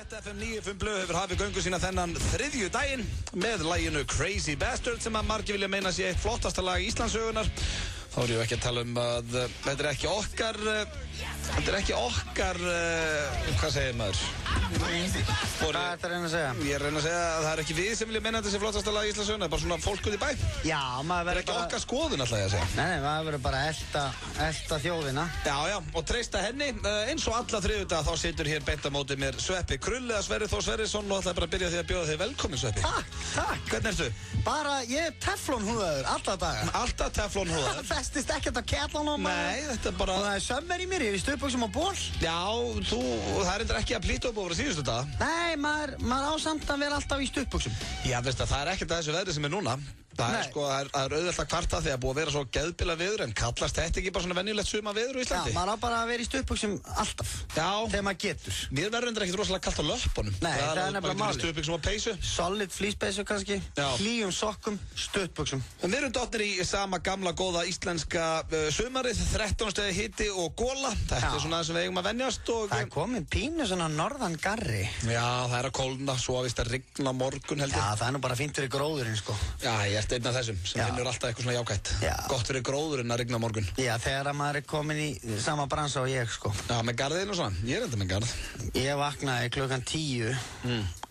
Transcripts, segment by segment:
rétt FM 95 Blöð hefur hafið göngu sína þennan þriðju daginn með laginu Crazy Bastard sem að margir vilja meina sé eitt flottasta lag Íslandssögunar. Þá er ég ekki að tala að þetta er ekki okkar, hvað segir maður? Hvað er þetta að reyna að segja? Ég er að reyna að segja að það er ekki við sem vilja meina þetta sé flottasta lag Íslandssögunar, það er bara svona fólk út í bæ. Já, maður verður bara... Það er ekki okkar skoðun alltaf ég að segja. Nei, maður verður bara elta þjóðina. Já, og treysta henni. Eins og alla þriðjudaga þá situr hér beint á móti mér Sveppi Krull eða Sverrir Þór Sverrisson og ætlaði bara að byrja því að bjóða þig velkomin Sveppi. Takk. Hvernig ertu? Bara, ég er teflonhúðaður, alla daga. Alltaf teflonhúðaður. Það festist ekkert á kettlunum. Nei, þetta er bara... Og það er sömmer í mér, ég er í stuðbuxum á ból. Já, það er endur ekki að plýta upp over að síðustu dag. Nei, maður á samt að vera alltaf í stuðbuxum. Já, veist að það er ekkert að þessu veðri sem er núna. Það er sko, það er auðvitað kvarta því að búið að vera svo geðbila veður en kallast þetta ekki bara svona venjulegt suma veður á Íslandi? Já, maður á bara að vera í stuðbuxum alltaf. Já. Þegar maður getur. Mér verður endur ekkert rosalega kallt á löppunum. Nei, það er nefnilega málið. Stuðbuxum og peysu. Solid flíspeysu kannski. Já. Hlýjum sokkum, stuðbuxum. Við erum dottnir í sama gamla góða íslenska sumarið, 13 stegi hiti og gola. Þetta er svona það sem við eigum að venjast og... Það er komin pínu svona norðan garri. Já, það er að kólna, svo að víst að rigna morgun held ég. Já, það er nú bara fínt fyrir gróðurinn sko. Já, ég ert einn af þessum sem finnur alltaf eitthvað svona jákvætt. Já. Gott fyrir gróðurinn að rigna morgun. Já, þegar maður er komin í sama bransa og ég sko. Já, með garðinn og svona. Ég er enda með garð. Ég vaknaði klukkan 10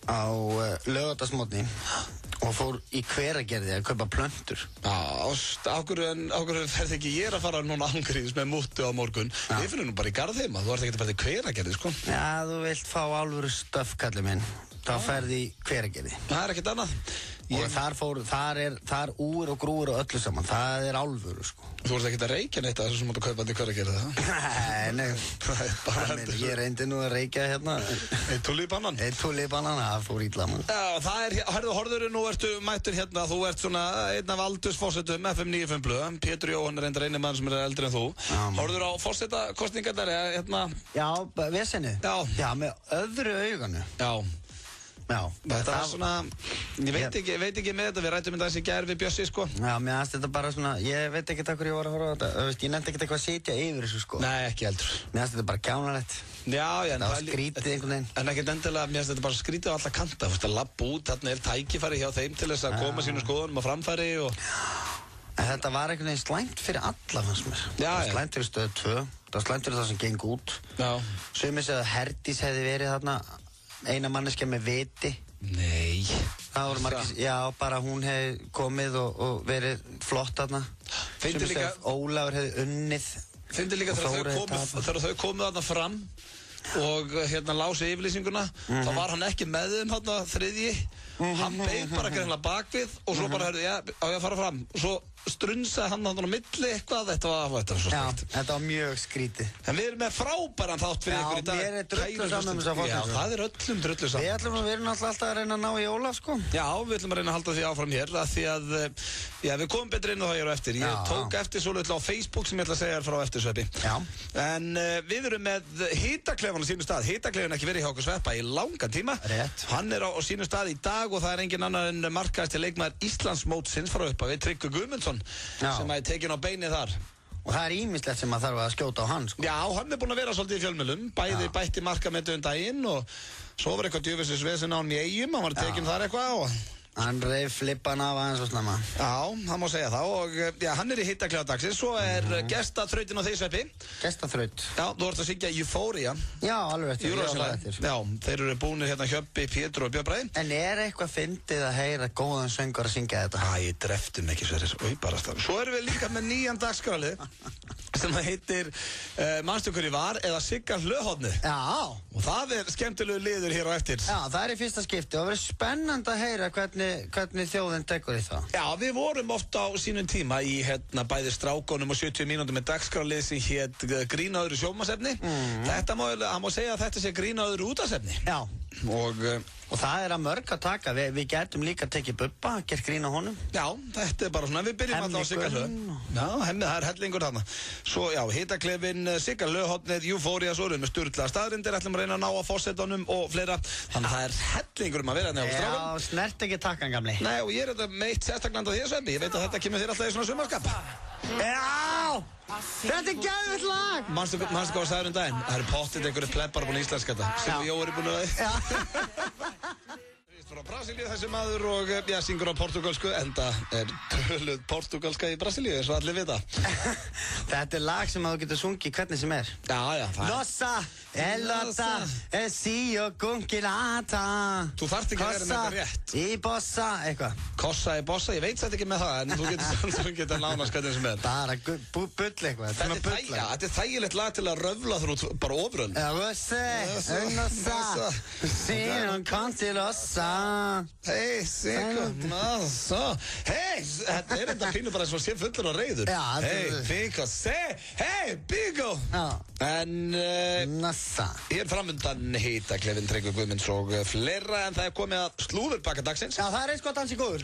á laugardagsmorgni og fór í Hveragerði að kaupa plöntur. Já, ákveður ferði ekki ég að fara núna ángrís með múttu á morgun. Við finnum nú bara í garðheima, þú ert ekki að fara til Hveragerði, sko. Já, þú vilt fá alvöru stöff, kallið minn. Þá ferði í Hveragerði. Það er ekkert annað. Og þar úr og grúur og öllu saman. Það er álfuru, sko. Þú ert ekki að reykja neitt að þessu sem átt að kaupa til Hveragerði, það? Nei. Ég reyndi nú að reykja hérna. Eitt túli í bannan? Eitt túli í bannan, það fór ítla mann. Já, það er, horfðurinn, nú ertu mættur hérna, þú ert svona einn af aldursforsetum FM 95 Blöð. Pétur Jóhann er reyndar eini mann sem er eldri en þú. Horfður á forsetakosningarnar, hérna? Já, vesenið. Já, með öðru auganu. Já, þetta var svona, ég veit ekki með þetta, við rættum þessi gær við Bjössi, sko. Já, mér aðast þetta bara svona, ég veit ekki hvað ég var að horfa á þetta, ég nefndi ekki eitthvað að sitja yfir þessu, sko. Nei, ekki heldur. Mér aðast þetta bara kjánalegt. Já, það var skrítið einhvern veginn. En ekkert endilega, mér aðast þetta bara skrítið á alla kanta, þú veist að labba út, þarna er tækifæri hjá þeim til þess að koma sínu skoðunum á framfæri og... Þetta var einhvern veginn slæmt fyrir alla, fannst mér. Já, það var slæmt fyrir stöð 2, það var slæmt fyrir það sem geng út. Já. Sumir segðu að Herdís hefði verið þarna eina manneskja með viti. Nei. Það voru margir, já, bara hún hefði komið og verið flott þarna. Sumir segðu að Ólafur hefði unnið. Finnst líka þegar þau komið þarna fram og hérna lási yfirlýsinguna, þá var hann ekki með þeim þarna þriðji. Hann beið bara greinlega bakvið og svo bara hörðu, já, á ég að fara fram. Og svo strunsaði hann þarna á milli eitthvað, þetta var svo steikt. Já, þetta var mjög skrítið. En við erum með frábæran þátt fyrir ykkur í dag. Já, mér er drullu saman þess að fólk. Já, það er öllum drullu saman. Við erum alltaf að reyna að ná í Ólaf, sko. Já, við ætlum að reyna að halda því áfram hér, að því að, já, við komum betur inn á það hér á eftir. Ég tók eftir svolítið á Facebook sem ég ætla að segja frá eftir, Sveppi. Já. En við erum með hitaklefan á sínum stað. Hitaklefan ekki verið hjá okkur Sveppa í langan tíma. Rétt. Hann er á sínum stað í dag og það er engin annar en markaðasti leikmaður Íslandsmótsins frá upphafi, Tryggvi Guðmundsson, sem er tekinn á beinið þar. Og það er ýmislegt sem maður þarf að skjóta á hann, sko. Já, hann er búinn að vera svolítið í fjölmiðlum, bæði bætti markametið daginn og svo var eitthvað djöfisins vesen á hann í Eyjum, hann var tekinn þar eitthvað og... Hann reif flippan af aðeins og snemma. Já, hann má segja það og já, hann er í hittaklefa dagsins. Svo er gestaþrautin á því, Sveppi. Gestaþraut? Já, þú ert að syngja Euphoria. Já, alveg eftir. Já, þeir eru búinir hérna Hjöbbi, Pétur og Björn Bragi. En er eitthvað fyndið að heyra góðan söngur að syngja þetta? Æ, dreftum ekki, Sverrir. Svo erum við líka með nýjan dagskrálið sem heitir manstu hverju var eða Sigga hlöðhornið. Já. Og það er skemmtilegu liður hér á eftir. Já, það er í fyrsta skipti og það verður spennandi að heyra hvernig þjóðin tekur í það. Já, við vorum oft á sínum tíma í bæði Strákonum og 70 mínútur með dagskrálið sem hét Grínaður sjónvarpsefni. Þetta hann má segja að þetta sé Grínaður útvarpsefni. Já. Og það er að mörg að taka. Við getum líka að tekið Bubba, gert grín á honum. Já, þetta er bara svona, við byrjum alltaf á Sigga hlöð. Já, það er hellingur þarna. Svo, já, hitaklefin, Sigga hlöðhornið, Euphoria, svo erum við sturlaða staðrindir, ætlum að reyna að ná að forsetanum og fleira. Þannig að það er hellingur að vera hérna á Strákum. Já, snert ekki takkan, gamli. Nei, og ég er þetta meitt sérstaklega á því, Sveppi. Ég veit að þetta kemur þér alltaf í svona sumarskap. Já! Þetta geðveikt lag! Manstu hvað sagður daginn? Það pottit einhverju plebbar búin íslenska þetta sem Jói búin að Já. Frá Brasilíu þessi maður og syngur á portugalsku enda töluð portugalska í Brasilíu eins og allir vita. Þetta lag sem þú getur sungið hvernig sem Já, það Nossa, elota, sío gungilata. Þú þarft ekki að vera með þetta rétt. Í bossa, eitthvað. Kossa í bossa, ég veit þetta ekki með það en þú getur nánast hvernig sem Bara bull eitthvað. Þetta þægilegt lag til að röfla þú bara ofrönd. Nossa, sío gungilata. Hei, sigur, hei, þetta þetta pínu bara eins og sé fullur og reiður. Hei, Pico, hei, Pico. En Nossa. Ég framundan heita Klefinn Tryggvi Guðmunds og fleira en það komið að slúðurpakka dagsins. Já, það eins gott hans í góður.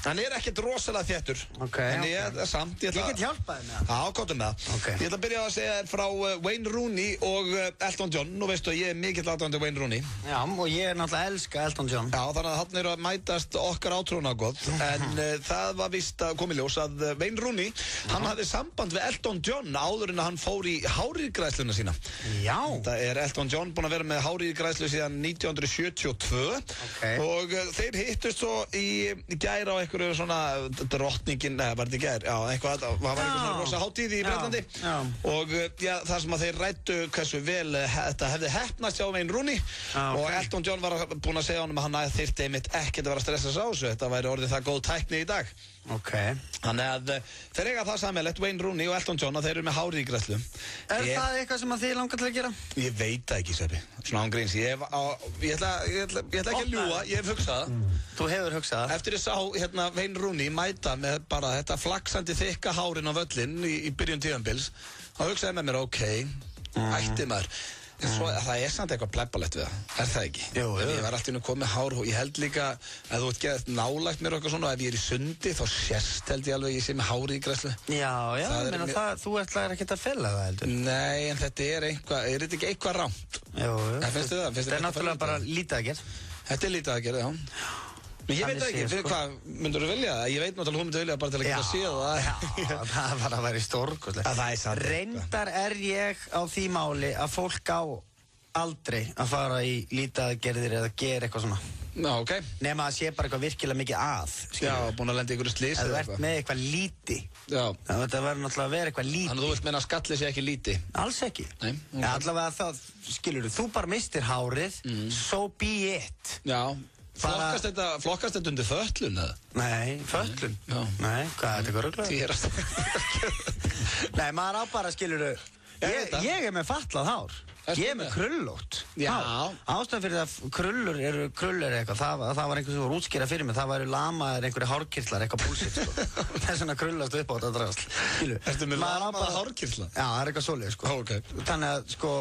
Hann ekkert rosalega þéttur. En samt, ég get hjálpað þér með það. Já, gottum með það. Ég ætla að byrja að segja þér frá Wayne Rooney og Elton John. Nú veistu að ég mikill aðdáandi Wayne Rooney. Já, og ég náttúrulega elska Elton John. Já, þannig að hann að mætast okkar átrúnaðargoð. En það var víst að koma í ljós að Wayne Rooney, hann hafði samband við Elton John áður en að hann fór í hárýrgræðsluna sína. Já. Það Elton John búinn að vera með hárýrgræðslu síðan 1972 og þeir hittust svo í gær á einhverju svona drottningin, var þetta í gær? Já, eitthvað, það var einhver svona rosa hátíð í Bretlandi og það sem að þeir ræddu hversu vel þetta hefði heppnast hjá Wayne Rooney og Elton John var búinn að segja honum að hann þyrfti einmitt ekkert að vera að stressa sig á þessu, þetta væri orðið það góð tækni í dag. Þannig að þeir eiga það sammeilegt, Wayne Rooney og Elton John, að þeir eru með hárýrgræðslu. Það eitthvað sem að þið langar til að gera? Ég veit það ekki, Sveppi, svona án gríns. Ég ætla ekki að ljúga, ég hef hugsað það. Þú hefur hugsað það? Eftir ég sá Wayne Rooney mæta með bara þetta flaksandi þykka hárin á völlinn í byrjun tíðanbils, þá hugsaði með mér, ætti maður. En svo, það samt eitthvað plebbalegt við það, það ekki? Jú. Ég var alltaf komið hár og ég held líka að þú ert geðað nálægt mér og eitthvað svona og ef ég í sundi þá sérst held ég alveg ég sé með hárýrgræðslu. Já, þú ætlaðir ekkert að fela það heldur? Nei, en þetta eitthvað, þetta ekki eitthvað rámt? Jú. Finnstu það? Þetta náttúrulega bara lítið að gera. Þetta lítið að gera, já. Men ég veit ekki, hvað myndur þú vilja það? Ég veit náttúrulega hún myndur vilja bara til að geta séð það. Já, það var að vera í stórkostlega. Reyndar ég á því máli að fólk á aldrei að fara í lítið eða gera eitthvað svona. Já, nema að sé bara eitthvað virkilega mikið að. Já, búin að lenda í einhverju slys. Að þú ert með eitthvað líti. Já. Þetta verður náttúrulega að vera eitthvað líti. Þannig að þú vilt meina að skallið sé ekki líti? Alls ekki. Nei. Allavega það, skilurðu, þú bara mistir hárið, so be it. Já. Flokkast þetta undir fötlun, eða? Nei, fötlun? Já. Nei, hvað er þetta eitthvað ruglað? Nei, maður á bara, skilurðu, ég með fatlað hár. Ég með krullótt. Já. Ástæðan fyrir að krullur eitthvað, það var einhvers sem voru útskýrað fyrir mig, það væri lamaðir einhverju hárkirtlar, eitthvað bullshit, sko. Það svona krullast upp á þetta drasl. Ertu með lamaða hárkirtla? Já, það eitthvað svoleið, sko. Þannig að, sko,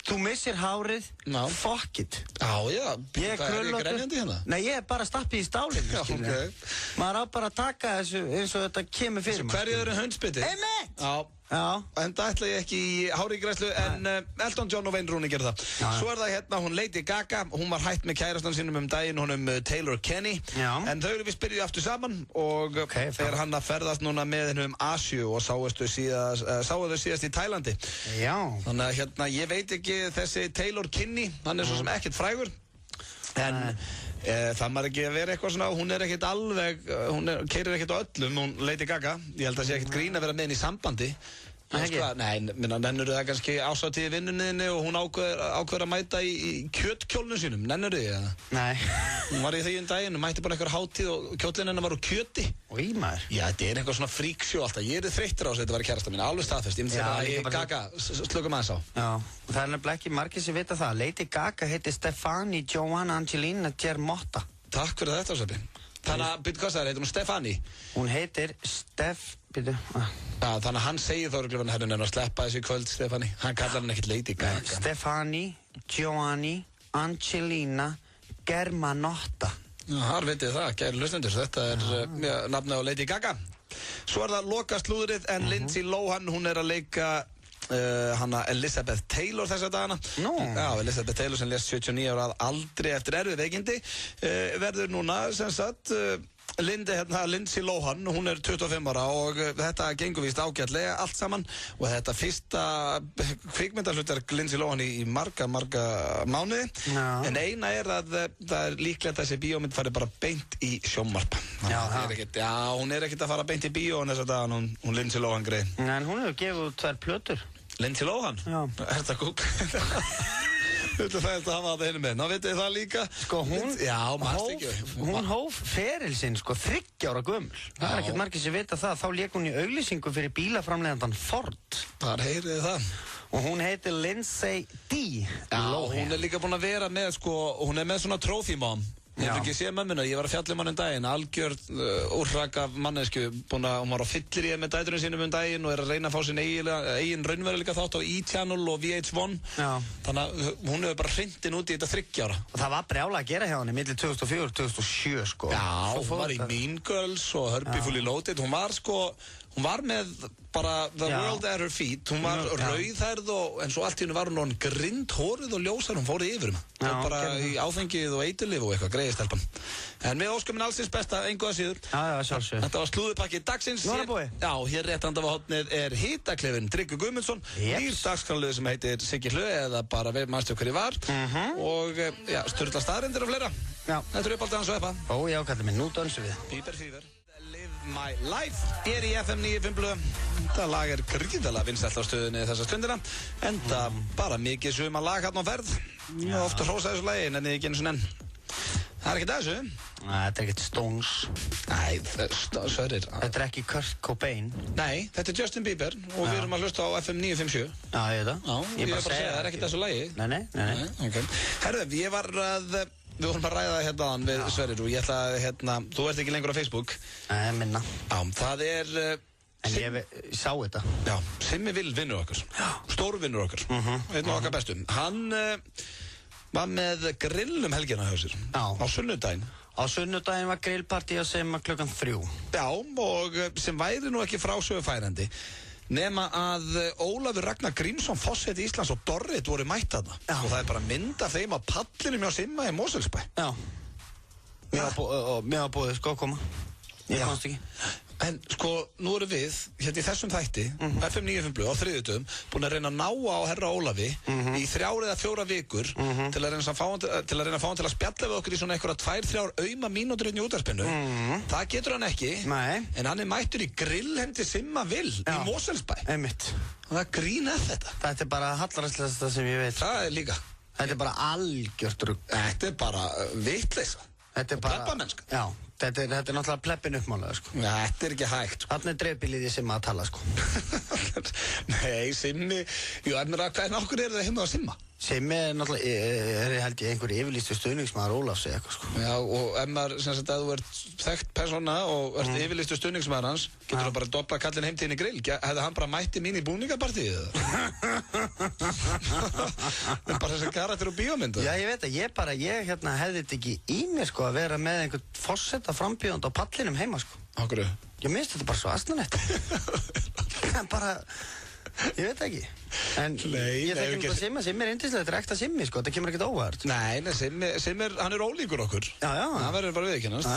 þú missir hárið, fuck it. Já. Ég grenjandi hérna? Nei, ég bara stappið í stálinu, skilja. Maður á bara að taka þessu eins og þetta kemur fyrir mig. Hverju eru hundspyttir? Einmitt! Já. En það ætla ég ekki í hárýrgræðslu, en Elton John og Wayne Rooney gerðu það. Svo það hérna, hún Lady Gaga, hún var hætt með kærastan sínum daginn, honum Taylor Kenny. En þau eru vist byrjuð aftur saman og þegar hann að ferðast núna með hennum Asíu og sáu þau síðast í Tælandi. Já. Þannig að hérna, ég veit ekki þessi Taylor Kenny, hann svo sem ekkert frægur, en það maður ekki að vera eitthvað svona, hún ekkert alveg, hún keyrir ekkert á öllum, hún Lady Gaga, ég held að sé ekkert grín að vera með henni í sambandi. Nei, nennur það kannski ásáttíð í vinnunniðinni og hún ákveður að mæta í kjötkjólnum sínum, nennur þið það? Nei. Hún var í því daginn, mætti bara einhver hátíð og kjólinn hennar var úr kjöti. Í maður? Já, þetta eitthvað svona fríksjó alltaf, ég þreyttur á þessu, þetta var kærasta mín, alveg staðfest, ég myndi segja að Gaga, slökum aðeins á. Já, og það nefnilega ekki margir sem vita það, Lady Gaga heiti Stefani Joanna Angelina Germotta. Takk fyrir þetta, Sveppi. Þannig að, byrju hvað það heitir hún Stefani? Hún heitir byrju. Já, þannig að hann segir þá örugglega henni að sleppa þessu í kvöld, Stefani. Hann kallar hann ekkert Lady Gaga. Stefani Joanna Angelina Germanotta. Já, þar vitið það, kæri hlustendur, þetta nafnið á Lady Gaga. Svo það loka slúðrið, en Lindsay Lohan, hún að leika hana Elizabeth Taylor þessa dagana. Já, Elizabeth Taylor sem lést 79 ára að aldri eftir erfið veikindi verður núna sem sagt Lindsay Lohan, hún 25 ára og þetta gengur víst ágætlega allt saman og þetta fyrsta kvikmyndahlutverk Lindsay Lohan í marga mánuði en eina að það líklegt að þessi bíómynd fari bara beint í sjónvarp. Hún ekkert að fara beint í bíó en þess að hún Lindsay Lohan greið. En hún hefur gefið út 2 plötur. Lindsay Lohan? Já. Þetta Google? Þetta fæst að hafa þetta henni með. Ná vitið það líka. Sko hún hóf feril sinn 30 ára gömul. Það ekkert margir sem vita það. Þá lék hún í auglýsingu fyrir bílaframleiðandann Ford. Þar heyrið það. Og hún heitir Lindsay D. Lohan. Hún líka búin að vera með hún með svona trophy mom. Ég hef ekki séð mömmuna, ég var að fjalla um daginn, algjörð úrraka mannesku, hún var á fyllir með dæturinn sínum daginn og að reyna að fá sín eigin raunveruleika þátt á E-Channel og VH1. Þannig að hún hefur bara hrindin út í þetta 30 ára. Og það var brjála að gera hjá henni milli 2004 og 2007 sko. Já, hún var í Mean Girls og Herbie Fully Loaded, hún var með bara the world at her feet, hún var rauðhærð en svo allt í hennu var hún grindhórið og ljósar, hún fór yfir bara í áfengið og eiturlyf og eitthvað greiðistelpan. En við óskum henni allsins besta, engu að síður. Sjálfsög. Þetta var slúðupakki dagsins. Já, hér rétt handa við hotnið Hitaklefinn Tryggvi Guðmundsson, nýr dagskrárliður sem heitir Siggi Hlö eða bara manstu hverju var og Sturla staðreyndir og fleira. Þetta uppáldið hans og eppa. Já, kallið mig, nú dansum við. Bieber Fever. My Life í FM 95. Þetta lag gríðarlega vinsælt á stöðunni þessa stundina enda bara mikið suma lag hérna á ferð og ofta hrósa þessu lagi en ekki einu svona enn. Það ekkert þessu. Þetta ekkert Stones. Nei, Sverrir. Þetta ekki Kurt Cobain. Nei, þetta Justin Bieber og við erum að hlusta á FM 957. Já, ég veit það. Ég bara segja, það ekkert þessu lagi. Nei. Okay. Herðu, ég var við vorum að ræða hérna við Sverrir og ég ætla þú ert ekki lengur á Facebook. Nei, minna. Já, það en ég sá þetta. Já, Simmi Will vinnur okkar. Stórvinnur okkar. Einn af okkar bestum. Hann var með grill helgina hjá sér. Á sunnudaginn. Á sunnudaginn var grillpartí á Simma 3:00. Já, og sem væri nú ekki frásögu færandi. Nema að Ólafur Ragnar Grímsson, forseti Íslands og Dorrit voru mætt þarna. Og það bara mynd af þeim á pallinum hjá Simma í Mosfellsbæ. Já. Mér var búið að koma. Ég komst ekki. En nú erum við, hérna í þessum þætti, FM 95 á þriðjudögum, búin að reyna að ná á herra Ólafi í 3 eða 4 vikur til að reyna að fá hann til að spjalla við okkur í svona einhverja 2-3 auma mínútur í útvarpinu. Það getur hann ekki. Nei. En hann mættur í grill hendi Simma Will í Mosfellsbæ. Einmitt. Og það grín þetta. Þetta bara hallarastlegasta sem ég veit. Það líka. Þetta bara algjört rugg. Þetta bara vitleysa. Þetta bara plebbamennska. Já, þetta náttúrulega plebbin uppmálaður sko. Ja, þetta ekki hægt. Þarna dreifbílið í Simma að tala sko. Nei, Simmi, en okkur það heima á Simma? Simmi náttúrulega, held ég einhverju yfirlýstu stuðningsmaður Ólafs eða eitthvað sko. Já, og ef þú ert þekkt persóna og ert yfirlýstu stuðningsmaður hans, getur þú bara að dobla kallin heim til henni grill. Hefði hann bara mætti mín í búningapartíið? Það bara þessi karakter og bíómyndu. Já, ég veit að ég hefði þetta ekki í mér sko að vera með einhvern forseta frambjóðand á pallinum heima sko. Akkurru? Ég minnst þetta bara svo asnanett. Bara, ég veit ekki. En ég þekki náttúrulega Simmi yndislega, þetta ekta Simmi sko, þetta kemur ekkert óvart. Nei, Simmi hann ólíkur okkur. Já. Það verður bara viðurkennast. Já,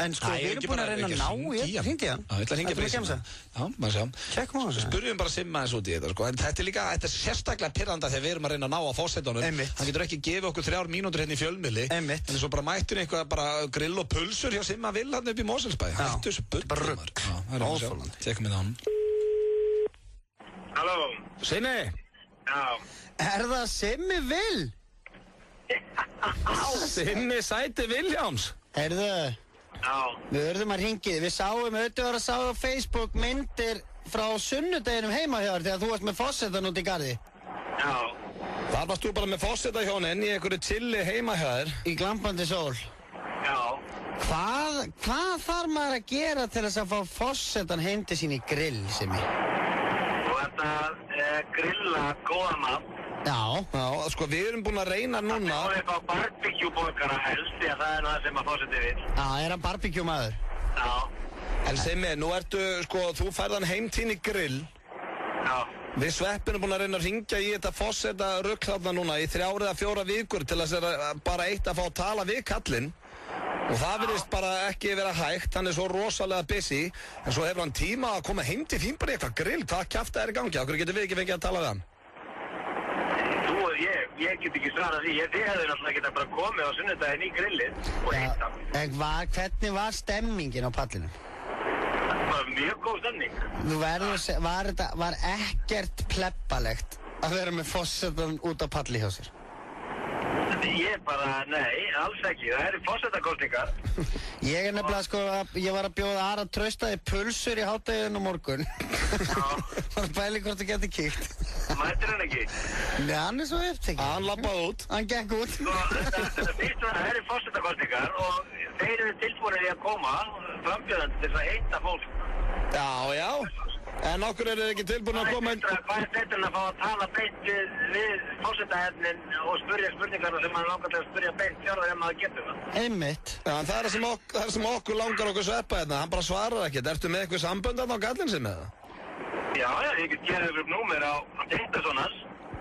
en sko, við erum búin að reyna að ná í þetta. Hringi hann. Já, ég ætla að hringja bara í Simma. Já, maður sjá. Tjekkum á þessu. Spurjum bara Simma eins út í þetta sko, en þetta er sérstaklega pirranda þegar við erum að reyna að ná á forsetanum. Hann getur ekki gefið okkur 3 mínútur hérna í fjölmiðli. En svo bara mættur eitthvað bara grill og pulsur hjá Simma Will hann upp í Mosfellsbæ. Hættu þessu bull. Tjekkum við hann. Halló. Simmi. Já. Það Simmi Will? Simmi Sæti Viljáms. Heyrðu. Já. Við verðum að hringið. Við sáum auðvitað að á Facebook myndir frá sunnudeginum heima hjá þér þegar þú varst með fossetan út í garði. Já. Þar varst þú bara með fossetahjónin í einhverju chilli heima hjá þér. Í glampandi sól. Já. Hvað þarf maður að gera til þess að fá fossetan heim til sín í grill, Simmi? Þú ert að grilla góða mat. Já, sko við erum búin að reyna núna. Það er eitthvað barbecue-borgara helst, því að það er það sem að fórseti við. Já, er hann barbecue-maður? Já. En Simmi, nú ertu, sko, þú færð hann heim til í grill. Já. Við Sveppin búin að reyna að ringja í þetta fosseta rugl þarna núna í 3 eða 4 vikur til að bara eitt að fá að tala við kallinn. Og það virðist bara ekki vera hægt, hann svo rosalega busy, en svo hefur hann tíma að koma heim til þín bara í eitthvað grill. Hvað kjafta í gangi? Okkur getur við ekki fengið að tala við hann? Ég get ekki svarað því. Þið hefðu náttúrulega getað bara komið á sunnudaginn í grillið og hitt hann. Hvernig var stemmingin á pallinu? Það var mjög góð stemning. Þú verður að segja, var ekkert plebbalegt að vera með forsetan út á palli hjá sér? Nei, alls ekki. Það forsetakosningar. Ég nefnilega ég var að bjóða Ara Traustaði pulsur í hádeginu morgun. Var að pæli hvort þú getur kíkt. Mættir hann ekki? Nei, hann svo upptekinn. Hann labbaði út. Hann gekk út. Fyrst var það forsetakosningar og þeir eru tilbúinir í að koma frambjöðandi til að heita fólk. Já. En okkur þið ekki tilbúin að koma inn? Hvað betur en að fá að tala beint við forsetahefnin og spyrja spurningarna sem hann langar til að spyrja beint fjárðar maður getur það? Einmitt. Já, en það sem okkur langar okkur Sveppa hérna, hann bara svarar ekkert. Ertu með eitthvað samböndan á gallin sem með það? Já, ég get gefið ykkur upp númer á Tengdasonars.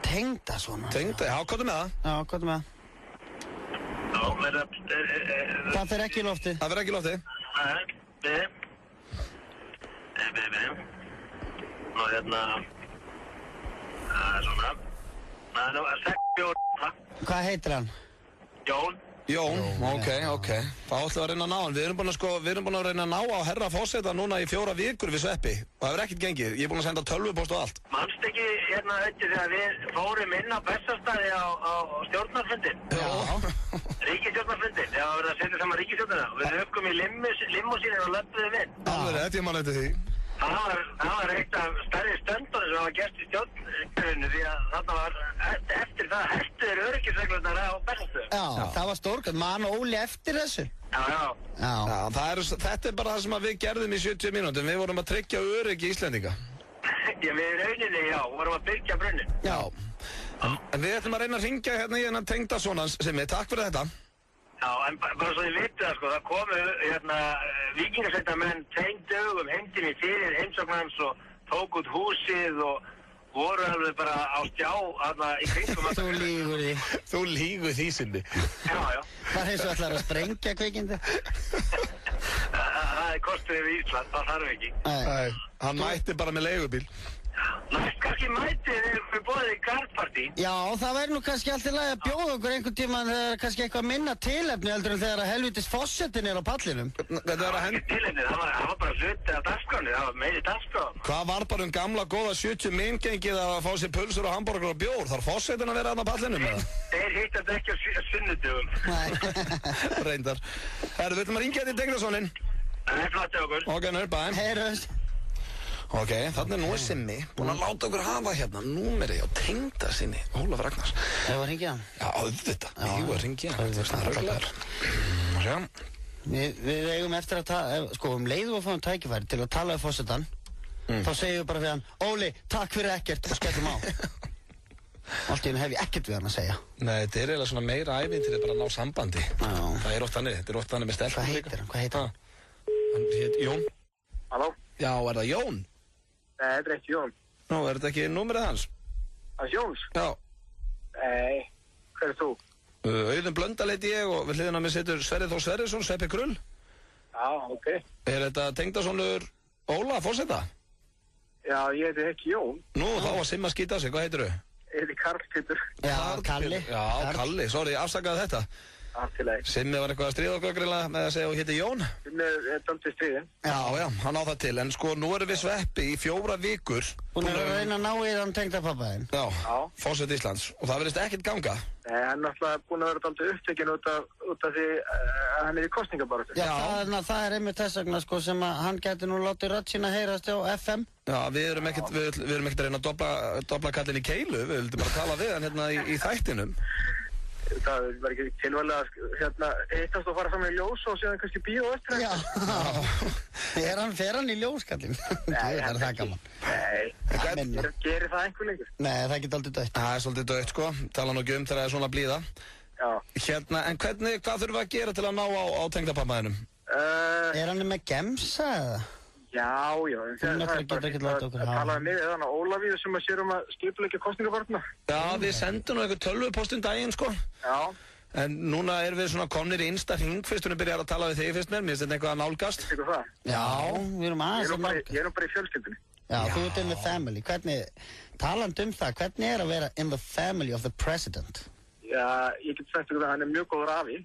Tengdasonars? Já, hvað með það? Já, hvað með það? Já, með það... Það fer ekki í loftið. Það fer ekki í loftið? Nei, Nú það svona. Það 64. Hvað heitir hann? Jón, ok. Það ætlum við að reyna að ná hann. Við erum búin að reyna að ná á herra forseta núna í 4 vikur við Sveppi. Og það hefur ekkert gengið. Ég er búin að senda tölvupóst og allt. Manst ekki þegar við fórum inn á Bessastaði á stjórnarfundin? Já. Ríkisstjórnarfundin. Já, við erum að setja saman ríkisstjórnina. Við höfum í limmúsínir og löpum við inn. Alveg rétt, ég man eftir því. Það var eitt af stærri stöndunum sem var gert í stjórnkerfinu því að þarna var eftir það hertuðir öryggisreglurnar á Bessastöðum. Já, það var stórkvæmt. Man Óli eftir þessu. Já. Þetta er bara það sem við gerðum í 70 mínútum. Við vorum að tryggja öryggi Íslendinga. Já, við rauninni, vorum að byggja brunnin. Já. En við ætlum að reyna að ringja hérna í hennan Tengdasonans Simmi. Takk fyrir þetta. Já, en bara svo þið vitið það komu víkingasveitamenn 2 dögum heim til mig fyrir heimsóknans og tók út húsið og voru alveg bara á stjá í kringum. Þú lýgur því. Þú lýgur því, Simmi. Já. Það eins og ætlar að sprengja kvikindi. Það kostur yfir Ísland, það þarf ekki. Nei, hann mætti bara með leigubíl. Næst kannski mætið við bóðið í garðpartí. Já, það væri nú kannski allt í lagi að bjóða okkur einhvern tíma en það er kannski eitthvað minna tilefni heldur en þegar að helvitis fossetin er á pallinum. Þetta var að tilefni, það var bara hluti af dagskráni, það var meiri dagskrá. Hvað var bara gamla góða 70 minngengið að fá sér pulsur og hambúrgar og bjór? Þarf fossetin að vera þarna á pallinum eða? Þeir hittast ekki á sunnudögum. Nei. Reyndar. Við ætlum að ringja þetta í Tengdasonin. Það flott hjá okkur. Ok, bæ. Heyrðust. Ok, þannig nú Simmi búinn að láta okkur hafa hérna númerið á Tengdasinni Ólaf Ragnars. Hefur að ringja hann? Já, auðvitað. Ég var að ringja hann. Það er röglegar. Sjá. Við eigum eftir að leiðum að fá tækifæri til að tala við fossetan. Þá segjum við bara við hann, Óli, takk fyrir ekkert og skellum á. Allt í hennu hef ég ekkert við hann að segja. Nei, þetta er eiginlega svona meira ævinn til að bara ná sambandi. Það er oft þannig. Þetta er oft þannig með stelpum. Hvað heitir hann? Hann heit Jón. Halló? Já, er það Jón? Nei, þetta er ekki Jón. Nú, er þetta ekki númerið hans? Hans Jóns? Já. Nei, hver þú? Auðun Blöndal heiti ég og við hliðina á mig situr Sverrir Þór Sverrisson, Sveppi Krull. Já, ok. Er þetta Tengdasonur Óla, forseta? Já, ég heiti ekki Jón. Nú, þá var Simma að skýta sig, hvað heitir þau? Ég heiti Karl Pétur. Já, Kalli. Já, Kalli, sorry, afsakaði þetta. Aftileg. Simmi var eitthvað að stríða okkur greinlega með að segja og hétti Jón. Simmi er daldið stríðin. Já, hann á það til, en nú erum við Sveppi í 4 vikur. Hún er að reyna að ná í þann tengdapappaðinn. Já, fórseti Íslands, og það verðist ekkert ganga. Nei, hann er náttúrulega búinn að vera daldið upptekinn út af því að hann er í kostningabaráttu. Já, það er einmitt þess vegna sem að hann gæti nú látið rödd sína heyrast á FM. Já, við erum ekkert að reyna að dobla kallin í keilu, við vildum bara tala við hann hérna í þættinum. Það var ekki tilvæglega hittast og fara saman í ljós og síðan kannski bíó eftir þetta. Fer hann í ljós, kallinn? Nei, það er það gaman. Nei, gerir það einhver lengur? Nei, það er ekki daldið dött. Það er svolítið dött, sko. Tala nú ekki þegar það er svona blíða. Já. En hvað þurfum við að gera til að ná á tengdapappaðinum? Er hann með gemsa eða? Já. Það getur ekki látið okkur hafa. Það talaði með þannig að Ólafíu sem að sér að skipuleggja kostningabarátuna. Já, við sendum nú eitthvað tölvupóst um daginn, sko. Já. En núna erum við svona komnir í innsta hring fyrst hún byrjar að tala við þig fyrst mér finnst þetta eitthvað að nálgast. Veistu það? Já, við erum aðeins að nálgast. Ég er nú bara í fjölskyldunni. Já, þú ert in the family. Talandi það, hvernig er að vera in the family of the president? Já, ég get sagt að hann er mjög góður afi.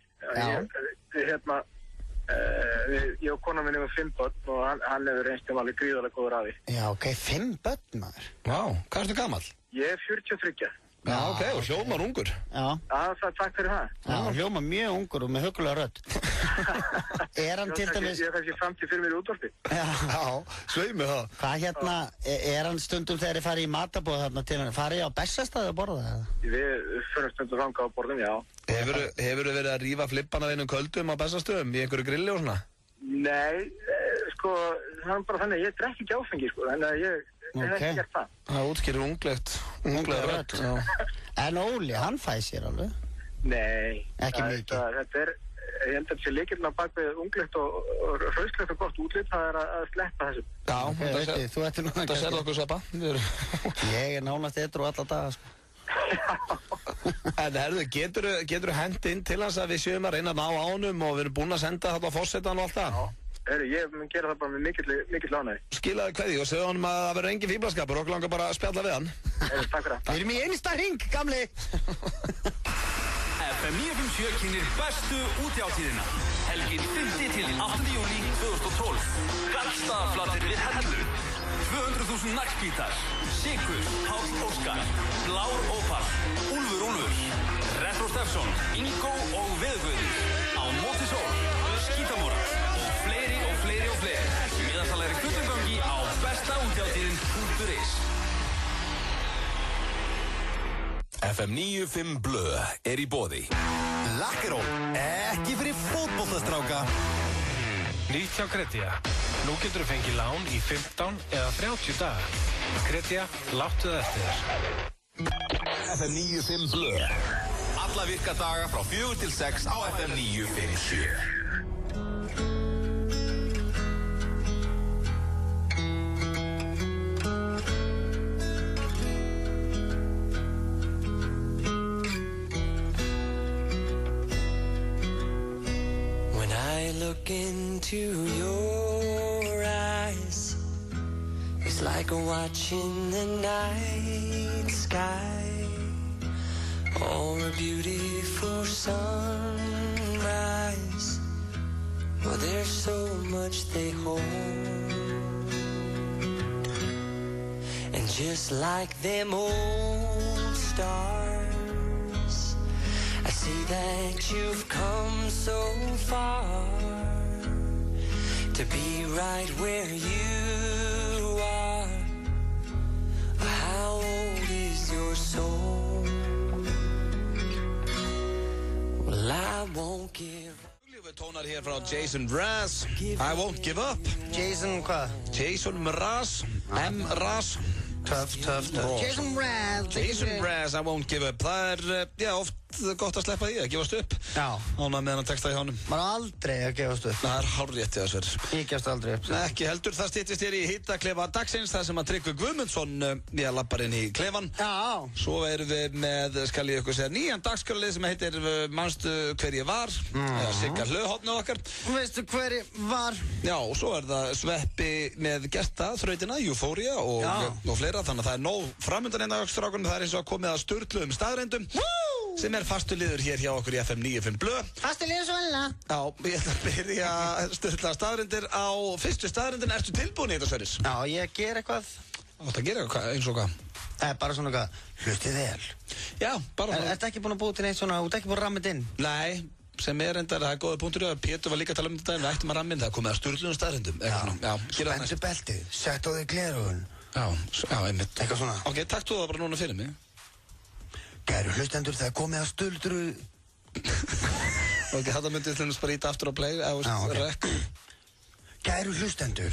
Ég og konan minn hefur 5 börn og hann hefur reynst alveg gríðarlega góður afi. Já, ok, 5 börn maður. Vá, hvað ertu gamall? Ég er 43. Já, ok, og hljómar ungur. Já, takk fyrir það. Já, hljómar mjög ungur og með huggulega rödd. Er hann til dæmis... Ég er kannski framtíð fyrir mér í útvarpi. Já, sveið mig það. Hvað er hann stundum þegar þið farið í matabóð þarna til hann? Farið á Bessastaði að borða það? Við förum stundum þangað á borðum, já. Hefurðu verið að rífa flippana einum köldum á Bessastöðum í einhverju grilli og svona? Nei, sko, það er bara þannig að ég drekki ekki áfengi, sko, þannig að ég hef ekki gert það. Það útskýrir unglega rödd. En Óli, hann fæ sér alveg? Nei. Ekki mikið? Þetta er, ég held að þessi leikirna bak við unglegt og hraustlegt og gott útlit, það er að sleppa þessu. Já, það sér okkur sveppa. Ég er nánast edru alla daga, sko. En herðu, geturðu hent inn til hans að við séum að reyna að ná ánum og við erum búin að senda þetta á fórsetan og allt það? Já, ég mun gera það bara með mikill ánægði. Skilaðu kveðju og segðu honum að það verður engin fíblaskapur og langar bara að spjalla við hann. Takk fyrir það. Við erum í einsta hring, gamli! FM 957 kynir bestu útjátíðina. Helgin 5. til 8. júlí 2012. Gaddstaðaflatir við Hellu. 200.000 naglbítar, Sigur, Páll Óskar, Blár Ópal, Úlfur, Retro Stefson, Ingo og Veðguðir, Á móti sól, Skítamórat og fleiri. Miðastalegri fullumgangi á bestaútjátíðin.is. FM 95 Blö er í boði. Lakkeró, ekki fyrir fótboltastráka. Nýtt hjá Kredja. Nú getur þú fengið lán í 15 eða 30 daga. Kredja, láttu það eftir þér. FM 95 Blö. Alla virka daga frá 4 til 6 á FM 957. When I look into your eyes, it's like watching the night sky or a beautiful sunrise. Well, there's so much they hold, and just like them old stars, I see that you've come so far to be right where you are. How old is your soul? Well, I won't give up. Tónar hér frá Jason Mraz, I Won't Give Up. Jason hvað? Jason Mraz, M-Raz. Töff. Jason Mraz, I Won't Give Up. Það er, oft gott að sleppa því, að gefast upp. Já. Ánað með hann texta í honum. Man á aldrei að gefast upp. Það er hárrétt í þessu. Ég gefast aldrei upp. Ekki heldur, það styttist hér í hittaklefa dagsins, það sem að Tryggvi Guðmundsson lappar inn í klefan. Já. Svo erum við með, skal ég ykkur segja, nýjan dagskrárlið sem heitir Manstu hver ég var, eða Sigga Hlöðhotnið okkar. Veistu hver ég var? Já, og svo er það Sveppi með gesta þrautina, Euphoria og fleira, þannig að það er nóg framundan inn á strákunum, það er eins og að komið að sturgluðum staðreyndum. Sem er fastur liður hér hjá okkur í FM 95 Blö. Fastur liður svona. Já, ég ætla að byrja sturgla staðryndir á fyrstu staðryndin. Ertu tilbúin í þetta, Sverris? Já, ég ger eitthvað. Áttu að gera eitthvað, eins og hvað? Bara svona eitthvað, hlustið vel. Já, bara svona. Ertu ekki búin að búið til neitt svona, þú ert ekki búin að rammið inn? Nei, sem er endar, það er góða punktur í að Pétur var líka að tala um þetta, en við ættum að rammin það, komið að sturgluðum staðryndum. Já, spenntu beltið, sett á þig gleraugun. Já, einmitt. Eitthvað svona. Ok, takk þú það bara núna fyrir mig. Kæru hlustendur, það er komið að sturglu. Ok, þetta myndi til að spríta aftur á play, ok. Kæru hlustendur,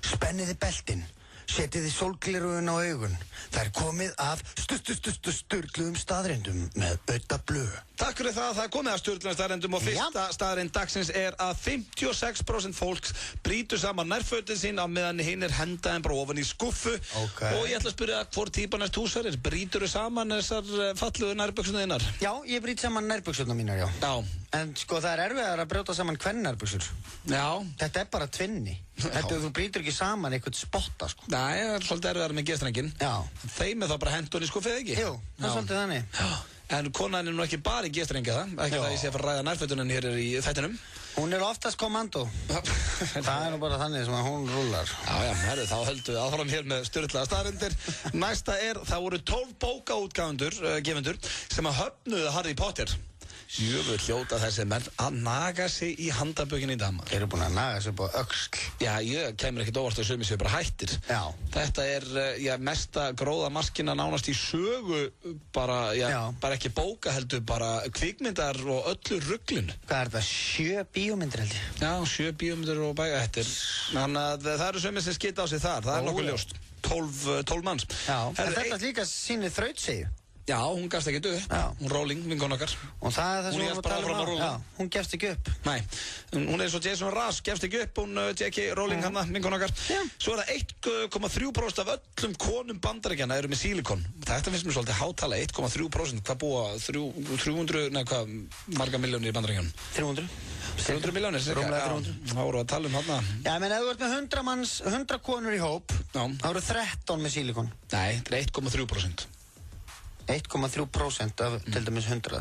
spenniði beltin, setiði sólgleraugun á augun. Það er komið af sturgluðum staðreyndum með Bödda Blö. Takk fyrir það er komið að sturglunum staðreyndum og fyrsta staðreynd dagsins er að 56% fólks brýtur saman nærfötin sín á meðan hinn hendaðin bara ofan í skuffu og ég ætla að spyrja hvor típan þú sverir, brýtur saman þessar falluðu nærbuxurnar þínar? Já, ég brýt saman nærbuxurnar mínar, já. En sko það erfiðar að brjóta saman kvennærbuxur. Já. Þetta bara tvinni. Þú brýtur ekki saman eitthvað spotta, sko. Nei, það svolítið erfiðar með G-strenginn. Já. Þeim þá bara hendur í skuffið, ekki? Jú, það svolítið þannig. Já. En konan nú ekki bara í G-strengja ekki það ég sé að fara að ræða nærfötunin hér í þættinum. Hún oftast kommando. Það nú bara þannig sem að hún rúlar. Já, herru, þá höldum við áfram hér með sturlaða staðreyndir. Næsta það voru 12 bókaútgáfundur, gefendur, sem að höfnuðu Harry Potter. Jöfull hljóta þessi menn að naga sig í handabökin í dama. Eru búin að naga sig upp á öxl. Já, ég kemur ekkert óvart að sumir séu bara hættir. Já. Þetta mesta gróðamaskina nánast í sögu, bara ekki bóka heldur, bara kvikmyndar og öllu ruglinu. Hvað þetta? 7 bíómyndir held ég? Já, 7 bíómyndir og bægahettir. Þannig að það eru sumir sem skita á sig þar, það nokkuð ljóst. 12 manns. Já, en þetta líka sýnir þrautsegju. Já, hún gafst ekki upp. Hún Rowling, vinkona okkar. Og það það sem hún var að tala um. Já, hún gefst ekki upp. Nei, hún svo Jason Ross, gefst ekki upp, hún J.K. Rowling hana, vinkona okkar. Svo það 1,3% af öllum konum Bandaríkjanna eru með sílikon. Þetta finnst mér svolítið hátala, 1,3%. Hvað búa 300, hvað marga milljónir í Bandaríkjanum? 300 milljónir, rúmlega 300. Það voru að tala um hana. Já, menn ef þú ert með 100 konur í hóp, þá eru 13 með sílikon. Nei, þetta 1,3%. 1,3% af til dæmis 100.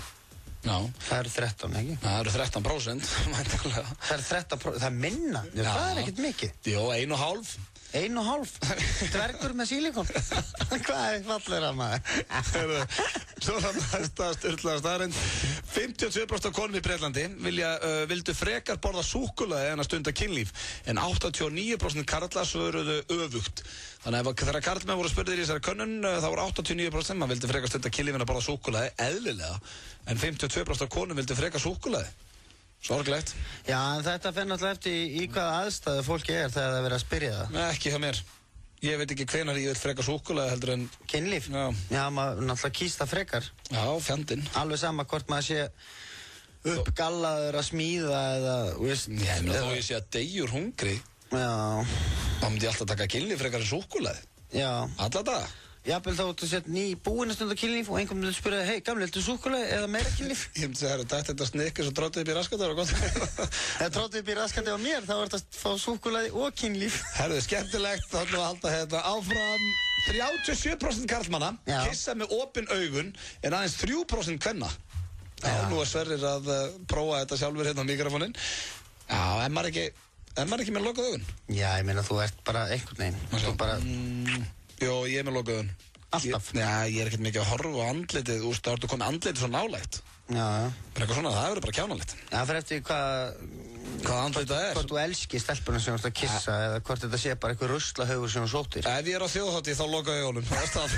Já. Það eru 13, ekki? Það eru 13%, mæntalega. Það eru 13%, það minna. Það ekkert mikið. Jó, 1,5. 1,5? Dvergur með sílikon? Hvað fallir að maður? Svo næsta sturlaða staðreynd. 52% af konum í Bretlandi vildu frekar borða súkkulaði en að stunda kynlíf, en 89% karla svöruðu öfugt. Þannig að þegar karlmenn voru spurðir í þessari könnun, þá voru 89% maður vildi frekar stunda kynlíf en að borða súkkulaði, eðlilega, en 52% af konum vildu frekar súkkulaði. Sorglegt. Já, en þetta fer náttúrulega eftir í hvaða aðstæðu fólki þegar það verið að spyrja það. Nei, ekki hjá mér. Ég veit ekki hvenær ég vil frekar súkkulaði heldur en... Kynlíf? Já, maður náttúrulega kýst það frekar. Já, fjandinn. Alveg sama hvort maður sé uppgallaður að smíða eða, veist... Já, þó ég sé að deyjur hungri. Já. Þá myndi ég alltaf taka kynlíf frekar en súkkulaði. Já. Alla daga. Jafnvel þá þú sett ný búinn að stunda kynlíf og einhvern veginn spyrja, hei, gamli, viltu súkkulaði eða meira kynlíf? Ég myndi segja, þetta snikkis og trótið upp í raskati og gott. Ef trótið upp í raskati á mér, þá er þetta að fá súkkulaði og kynlíf. Herðu, skemmtilegt, þá ætlum við að halda þetta áfram. 37% karlmanna kissa með opin augun en aðeins 3% kvenna. Já, nú Sverrir að prófa þetta sjálfur hérna á mikrofónin. Já, en maður ekki með lokað augun? Já, ég meina, þú ert bara einhvern veginn. Þú bara... Jó, ég er með lokaðun. Alltaf? Ég er ekkert mikið að horfa á andlitið, þú veist, þá ertu komið andlitið svo nálægt. Já. Bara eitthvað svona, það verður bara kjánalegt. Já, það fyrir eftir hvað andlitið það er. Hvort þú elskir stelpunum sem þú ert að kissa eða hvort þetta sé bara eitthvað ruslahaugur sem þú sóttir. Ef ég er á þjóðhátíð þá loka ég honum, það er stað.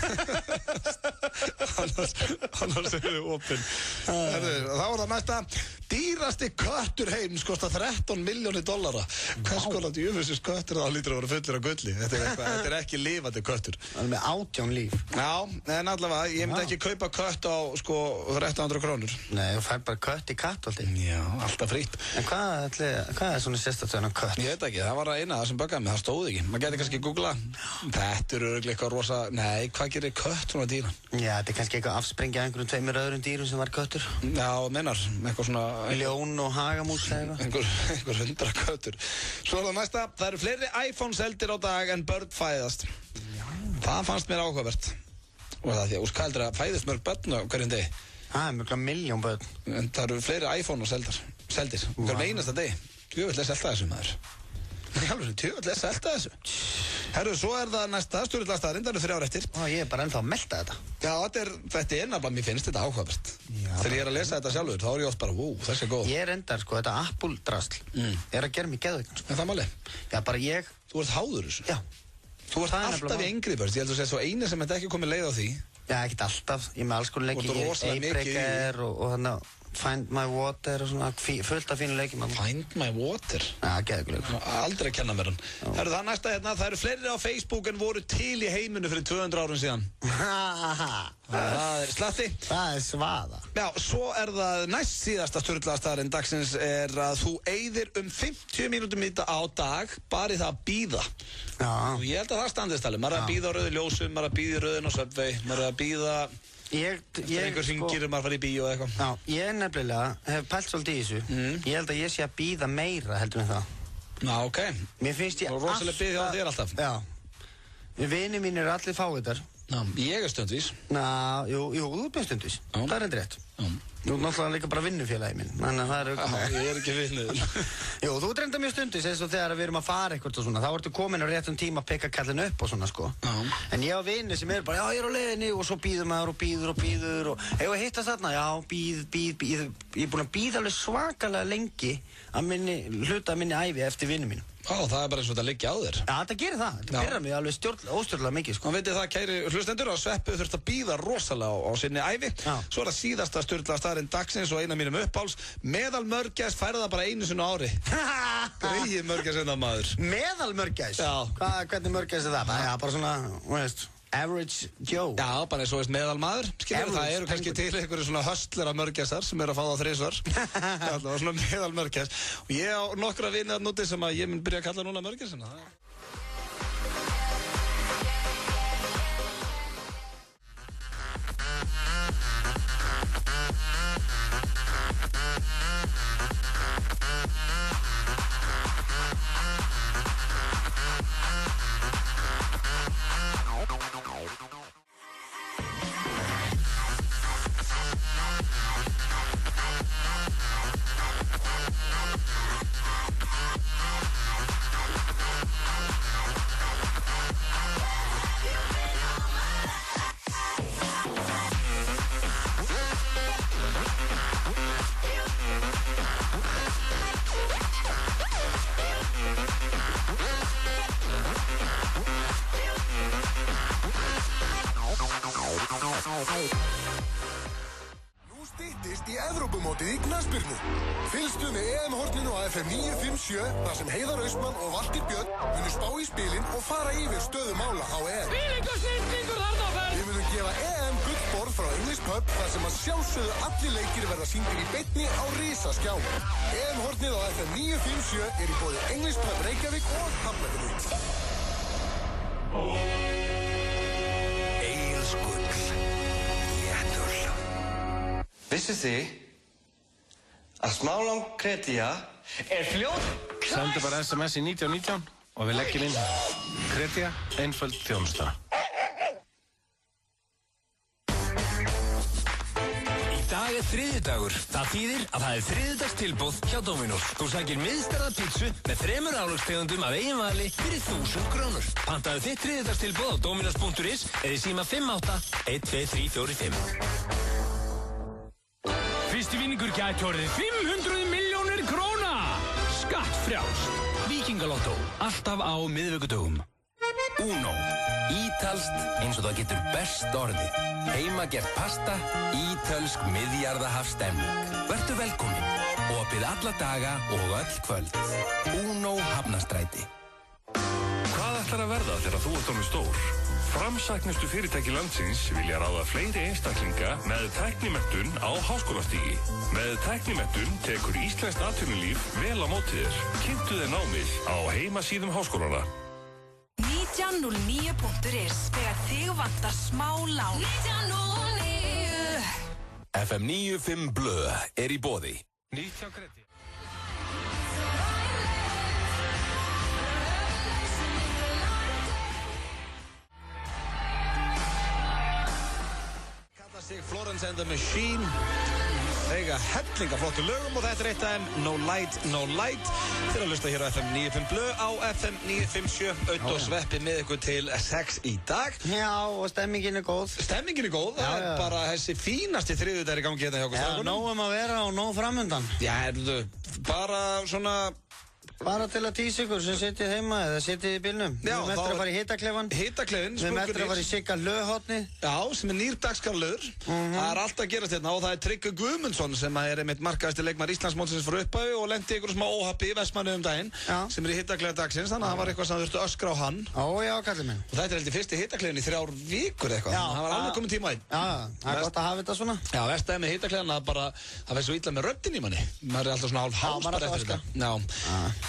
Annars er þið opinn. Þá er það næsta. Dýrasti köttur heims kostar $13 milljónir. Hvers konar djöfusins köttur það lítur að vera fullir af gulli? Þetta er ekki lifandi köttur. Það er með 18 líf. Já, en allavega, ég myndi ekki kaupa kött á, 1300 krónur. Nei, þú fær bara kött í kattholti. Já, alltaf frýtt. En hvað er svona sérstaklega en kött? Ég veit ekki, það var eina sem böggaði mig, það stóð ekki. Maður geti kannski googla. Þetta örugglega eitthvað rosa... Nei, hvað gerir kött svona dýran? Já, þetta er kannski eitthvað afspringja einhverjum 2 öðrum dýrum sem var köttur. Já, mennar, eitthvað svona... Ljón og hagamús eða eitthvað. Einhver 100 köttur. Svo er það næsta, það eru fleiri iPhone seldir á dag en börn fæðast. Já. Það fannst mér áhugavert. Og það því að hvað heldur að fæðist mörg börn á hverjum degi? Það er mjög milljón börn. En það eru fleiri iPhone seldir. Hverjum einasta degi. Tjöfull selta þessu maður. Tjöfull selta þessu. Herru, svo er það næsta stjórnlastaðarinn, það eru 3 ár eftir. Ég er bara ennþá að melta þetta. Já, þetta er nefnilega, mér finnst þetta áhugavert. Þegar ég er að lesa þetta sjálfur, þá er ég oft bara, þessi er góð. Ég er endar, þetta Apple-drasl er að gera mig geðveikan. En það máli? Já, bara ég... Þú ert háður þessu? Já. Þú ert alltaf í Angry Birds, ég held að þú segja svo eini sem þetta ekki komið leið á því. Já, ekkert alltaf, ég með alls konar leiki, ég er Eibreaker og þannig Find My Water og svona fullt af fínu leikjum. Find My Water? Já, geðveikur. Aldrei að kenna mér hann. Herru, það næsta hérna, það eru fleiri á Facebook en voru til í heiminu fyrir 200 árum síðan. Það slatti. Það svaða. Já, svo það næst síðasta sturlastaðarinn dagsins að þú eyðir 50 mínútum í þetta á dag bara í það að bíða. Já. Og ég held að það standist alveg. Maður að bíða á rauðu ljósum, maður að bíða í rauðin á Subway, maður að bíða... einhver hringir maður farið í bíó eða eitthvað. Já, ég nefnilega hef pælt svolítið í þessu. Ég held að ég sé að bíða meira heldur en það. Já, ok. Mér finnst ég alltaf... Og rosalega bíða hjá þér alltaf. Já. Vinir mínir eru allir fávitar. Já, ég stundvís. Jú, þú byrð stundvís. Það endur rétt. Þú náttúrulega líka bara vinnufélagi minn. Þannig að það ég ekki vinnuður. Jú, þú reynda mjög stundvís eins og þegar við erum að fara eitthvað og svona. Þá ertu komin á réttum tíma að pikka kallinu upp og svona, sko. En ég á vinni sem bara, já, ég er á leiðinni og svo bíður maður og bíður og hefur að hittast þarna, já, bíð. Ég er búin að bíða alveg svakalega lengi að hluta minni ævi eftir vinnu mínu. Það bara eins og þetta liggja á þér. Já, þetta gerir það. Þetta byrjar mig alveg óstjórnlega mikið, sko. Og veitir það, kæri hlustendur, að Sveppi þurft að bíða rosalega á sinni ævi. Svo það síðasta sturlastaðarinn dagsins og eina mínum uppáls. Meðal mörgæs færði það bara einu sinni á ári. Greið mörgæs en það maður. Meðal mörgæs? Já. Hvernig mörgæs það? Já, bara svona, veist... Average Joe. Já, bara eins og meðal maður. Það eru kannski til einhverju svona höstlera mörgæsar sem að fá það 3 svar. Það var svona meðal mörgæs. Og ég á nokkra vini að núti sem að ég mun byrja að kalla núna mörgæsina. Nú styttist í Evrópumótið í knattspyrnu. Fylgstu með EM-horninu á FM 957 þar sem Heiðar Austmann og Valtýr Björn munu spá í spilin og fara yfir stöðu mála á EM. Hvílíkur snillingur þarna á ferð! Við munum gefa EM-gullborð frá English Pub þar sem að sjálfsögðu allir leikir verða sýndir í beinni á risaskjá. EM-hornið á FM 957 í boði English Pub Reykjavík og Hafnarfirði. Vissu þið að smálán Kretía fljót? Sendu bara SMS í 1919 og við leggjum inn Kretía, einföld þjónusta. Í dag þriðjudagur. Það þýðir að það þriðjudagstilboð hjá Dominos. Þú sækir miðstærða pítsu með 3 álagstegundum af eigin vali fyrir 1000 krónur. Pantaðu þitt þriðjudagstilboð á dominos.is eða í síma 58-12345. Fyrsti vinningur gæti orðið 500 milljónir króna. Skattfrjálst. Víkingalottó. Alltaf á miðvikudögum. Uno. Ítalskt eins og það getur best orðið. Heimagert pasta. Ítölsk miðjarðahafsstemning. Vertu velkomin. Opið alla daga og öll kvöld. Uno Hafnarstræti. Hvað ætlar að verða þegar þú ert orðinn stór? Framsæknustu fyrirtæki landsins vilja ráða fleiri einstaklinga með tæknimenntun á háskólastigi. Með tæknimenntun tekur íslenskt atvinnulíf vel á móti þér. Kynntu þér námið á heimasíðum háskólana. 1909.is þegar þig vantar smá lán. 1909. FM 95 Blö í boði. Nýtt hjá Kretí. Florence and the Machine. Eiga hellinga flottu lögum og þetta eitt af þeim No Light, No Light. Til að hlusta hér á FM 95 Blö á FM 957. Auð og Sveppi með ykkur til 6 í dag. Já, og stemmingin góð. Stemmingin góð, það bara þessi fínasti þriðjudagur í gangi hérna hjá okkur. Já, nóg að vera og nóg framundan. Já, bara svona Bara til að tísa ykkur sem sitið heima eða sitið í bílnum. Já, við ætlum að fara í Hitaklefan. Hitaklefin, við ætlum að fara í Sigga löghotnið. Já, sem nýr dagskrárliður. Það allt að gerast hérna og það Tryggvi Guðmundsson sem einmitt markaðasti leikmaður Íslandsmótsins frá upphafi og lendi ykkur smá óhappi í Vestmannaeyjum daginn sem í Hitaklefa dagsins, þannig að það var eitthvað sem þurfti öskra á hann. Já, kallið minn. Og þetta heldur fyrsti Hitaklefin í 3 vikur eitthvað. Það var alveg komin tíma í. Já, það gott að hafa þetta svona. Já, verstaði með Hitaklefan að bara það veist svo illa með röddin í manni. Maður alltaf svona hálf bara eftir þetta. Já.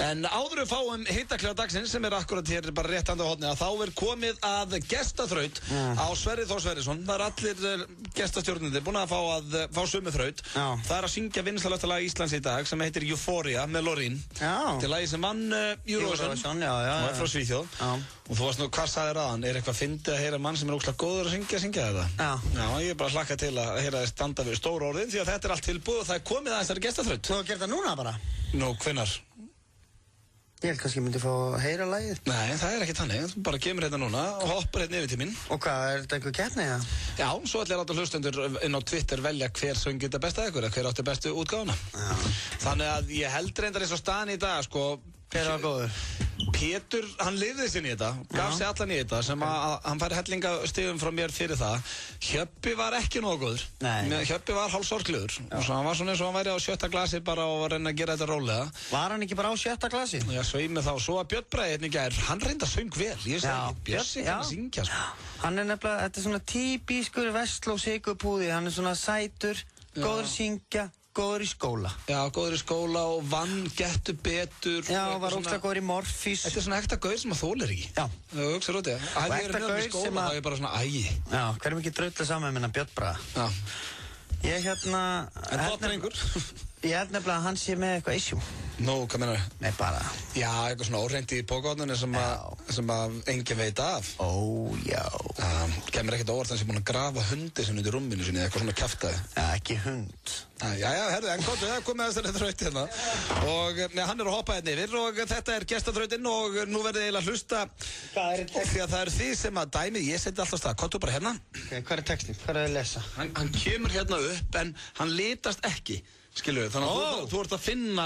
En áður við fáum Hitaklefa dagsins sem akkurat hér bara rétt handa á hornið þá komið að gestaþraut á Sverrir Þór Sverrisson. Það allir gestastjórnendur búin að fá sömu þraut. Það að syngja vinsælasta lag Íslands í dag sem heitir Euphoria með Loreen. Til lagi sem vann Eurovision og frá Svíþjóð. Og þú varst nú, hvað sagðir að hann? Eitthvað fyndið að heyra mann sem ógeðslega góður að syngja þetta? Já, ég bara hlakka til að heyra þið standa við stóru orðin því að þetta allt tilbúið og það komið að þessari gestaþraut. Þú hefur gert það núna bara? Nú, hvenær? Ég held kannski myndi fá að heyra lagið. Nei, það ekki þannig. Þú bara kemur hérna núna og hoppar hérna yfir til mín. Og hvað, þetta einhver keppni, Já, svo allir láta hlustendur inn á Twitter velja hver söng þetta besta ykkur, hver átti bestu útgáfuna. Þannig að ég held reyndar eins og staðan í dag, sko. Hver var góður? Pétur, hann lifði sinni í þetta, gaf sig allan í þetta sem að hann fær hellinga stigum frá mér fyrir það. Hjöppi var ekki nógu góður. Hjöppi var hálfsorglegur og svo hann var svona eins og hann væri á 7. glasi bara og var að reyna að gera þetta rólega. Var hann ekki bara á 7. glasi? Já, svo í mig þá. Svo að Björn Bragi hérna í gær, hann reynda söng vel. Ég veist ekki, Björn kann að syngja sko. Hann nefnilega, þetta svona típískur Vestló Sigurpúði, hann svona sætur, góður að syngja. Góður í skóla. Já, góður í skóla og vann, gettu betur. Já, var ógstlega góður í Morfís. Þetta svona ekta gaur sem að þolir ekki. Já. Það hugsa rótið. Og ekta gaur sem að... Það bara svona ægi. Já, hverjum ekki dröðlega saman með Björn Braga. Já. Ég En það einhver. Ég held nefnilega að hann sé með eitthvað issue. Nú, hvað meina við? Nei, bara... Já, eitthvað svona óhreint í pókotnunni sem að enginn veit af. Já. Kemur ekkert óvart að hann sé búin að grafa hundi sem undir rúminu sinni, eitthvað svona kjaftaði. Já, ekki hund. Já, herðu, en komdu, það komið að þessari þraut hérna. Og hann að hoppa hérna yfir og þetta gestaþrautinn og nú verðið eiginlega að hlusta. Hvað þetta? Því að það þið sem að dæmið, ég seti alltaf stað. Komdu bara hérna. Hvað textin? Hvað að lesa? Hann kemur hérna upp en hann litast ekki. Skilur við, þannig að þú ert að finna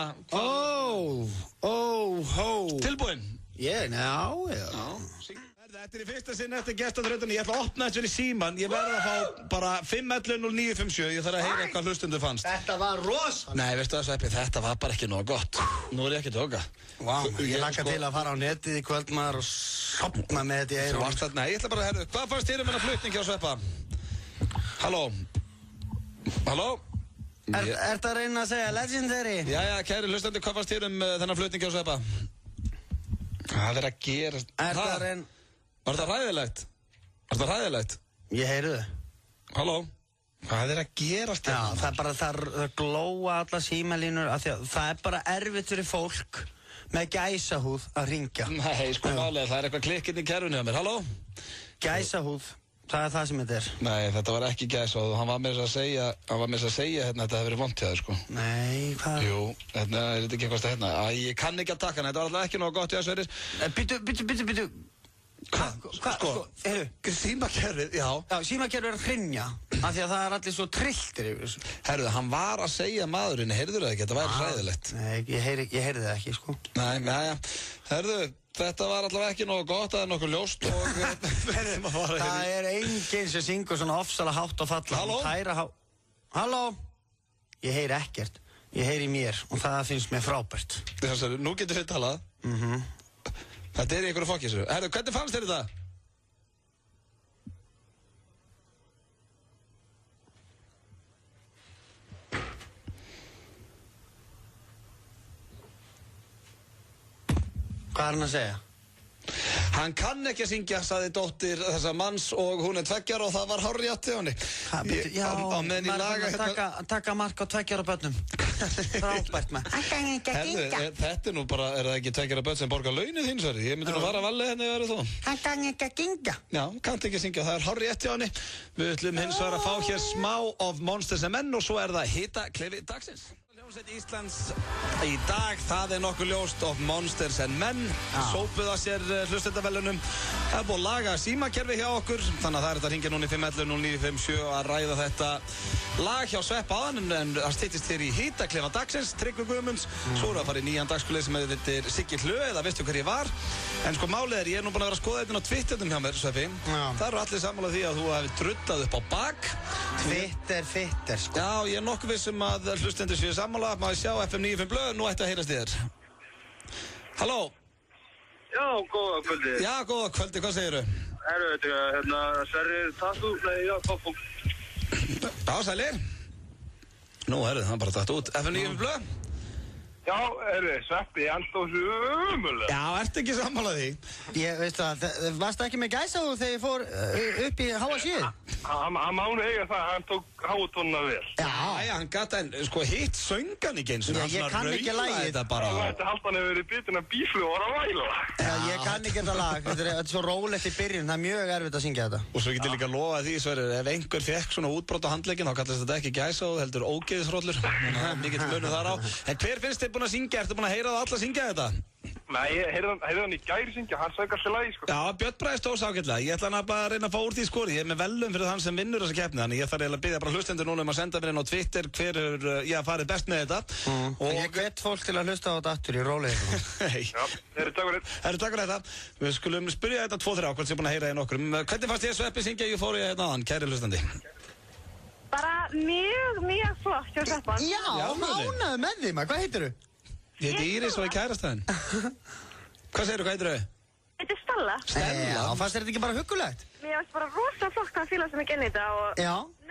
Tilbúinn? Já. Þetta í fyrsta sinn eftir gestaþrautinni. Ég ætla að opna þessu í síman. Ég verð að fá bara 511-0957. Ég þarf að heyra eitthvað hlustundu fannst. Þetta var rosa. Nei, veistu það Sveppi, þetta var bara ekki nóg gott. Nú ég ekki að tóka. Ég laka til að fara á netið í kvöldmaður og sopna með þetta í eyrum. Nei, ég ætla bara að herra. Hvað fannst þér hennar flutning hjá Sveppa? Halló? Er það að reyna að segja legendary? Jæja, kæri hlustendur, hvað fannst þér þennan flutning hjá Sveppa? Það að gera... Var það hræðilegt? Ég heyri þau. Halló? Hvað að gerast þetta? Já, það er bara það glóa alla símalínur af því að það bara erfitt fyrir fólk með gæsahúð að ringja. Nei, sko málega, það eitthvað klikkinn í kerfinu hjá mér. Halló? Gæsahúð. Það er það sem þetta Nei, þetta var ekki gæsahúð. Hann var með þess að segja hérna, þetta hefði verið vont hjá þér, sko. Nei, hvað? Jú, hérna, þetta ekki eitthvað hérna. Ég kann ekki að taka hann, þetta var alltaf ekki nóg gott hjá Sverrir. Byttu. Símakerfið, já. Já, símakerfið að hrynja, af því að það allir svo trilltir yfir þessu. Herðu, hann var að segja maðurinn, heyrður það ekki, þetta væri hræðilegt. Nei, ég heyrði það ekki, sko. Nei, herðu, þetta var allavega ekki nógu gott, það nokkuð ljóst og... Það enginn sem syngur svona ofsalega hátt og falla. Halló? Ég heyri ekkert. Ég heyri mér og það finnst mér frábært. Nú getur þið talað. Þetta í einhverju fokkísu. Herru, hvernig fannst þér þetta? Hvað er hann að segja? Hann kann ekki að syngja, sagði dóttir þessa manns og hún 2 ára og það var hárrétt hjá henni. Já, maður taka mark á 2 ára börnum. Frábært maður. Hann kann ekki að syngja. Þetta nú bara, það ekki 2 ára börn sem borgar launin þín, Sverri? Ég myndi nú fara að valja henni að vera þú. Hann kann ekki að syngja. Já, kann ekki að syngja, það er hárrétt hjá henni. Við ætlum hins vegar að fá hér smá of Monsters and Men og svo það Hitaklefi dagsins. Hljómsveit Íslands í dag, það nokkuð ljóst of Monsters and Men sópuð að sér hlustendaverðlaunum. Það búið að laga símakerfi hjá okkur, þannig að það þetta að hringja núna í 511-0957 að ræða þetta lag hjá Svepp áðan, en það styttist hér í Hítaklefa dagsins, Tryggvi Guðmunds. Svo erum við að fara í nýjan dagsskóli sem heitir Siggi Hlö, eða veistu hver ég var. En sko málið ég nú búin að vera að skoða þetta á Twitterinn hjá mér, Sveppi. Það eru allir sammála því að þú hefði drullað upp á bak. Twitter, sko. Já, ég nokkuð vissum að hlustendur séu sammála. Má ég sjá FM 95 blöð, nú ætti að heyrast í þér. Halló? Já, góða kvöldi. Já, góða kvöldi, hvað segirðu? Sverrir Tattoo, Toffo. Já, sælir. Nú, það bara tatt út. FM 95 blöð? Já, Sveppi, alltaf umulega. Já, ertu ekki sammálað því? Ég, veistu það, varstu ekki með gæsaðu þegar ég fór upp í háa síðu? Hann mánu eiga það, hann tók háutónuna vel. Já, hann gata en, sko, hitt söngan ekki eins og hann ég kann ekki lagið. þetta bara. Þetta haldt hann hefur verið bitin af bíflu og var að væla. Já, ég kann ekki þetta lag, þetta er svo rólegt í byrjun, það er mjög erfitt að syngja þetta. Og svo getur líka lofa því, Sverrir, ef einhver fekk svona útbrot á handlegginn, þá kallast þetta ekki gæsaðu, heldur ógeðishrollur. Mikill munur þar á. En hver finnst þið búin að syngja? Ertu búin að heyra það alla syngja þetta? Nei, ég heyrði hann í gæri syngja, hann sög alltaf lagi, sko. Já, Björn Bragi stóð ágætlega. Ég ætla hann að bara reyna að fá úr því skori. Ég er með velum fyrir þann sem vinnur þessa keppni, þannig ég þarf eiginlega að biðja bara hlustendur núna að senda mér inn á Twitter hver farið best með þetta. Og ég hvet fólk til að hlusta á þetta aftur í róleginu. Já, takk fyrir þetta. Við skulum spyrja þetta 2-3 hvort sem búin að heyra í nokkrum. Hvernig fannst þér Sveppi syngja Euphoria hérna áðan, kæri hlustandi? Bara mjög flott hjá Sveppa. Já, ánægður með því maður, hvað heitirðu? Ég heiti Íris og ég kærast það henn. Hvað segirðu, hvað heitirðu? Þetta er Stella. Já, fannst þér þetta ekki bara huggulegt? Mér finnst bara rosa flott að fíla sem ég genni þetta og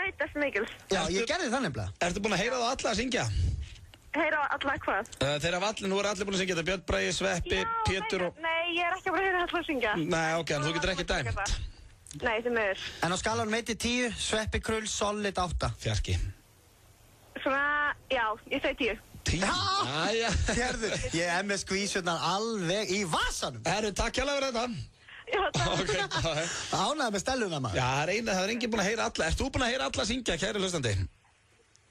nautast mikils. Já, ég gerði það nefnilega. Ertu búin að heyra það alla að syngja? Heyra alla hvað? Þeir af allir, nú eru allir búin að syngja þetta, Björn Bragi, Sveppi, Pétur og... Nei, ég er ekki búin að heyra alla að syngja. Nei, ok, en þú getur ekki dæmt. Nei, sem er. En á skalanum 1-10, Sveppi Krull, solid 8. Fjarki. Svona, já, ég segi 10. 10? Jæja. Hérðu, ég er með skvísurnar alveg í vasanum. Herru, takk hjá fyrir þetta. Já, takk. Okay, ánægður með stelluna maður. Já, það er enginn búin að heyra alla. Ert þú búin að heyra alla að syngja, kæri hlustandi?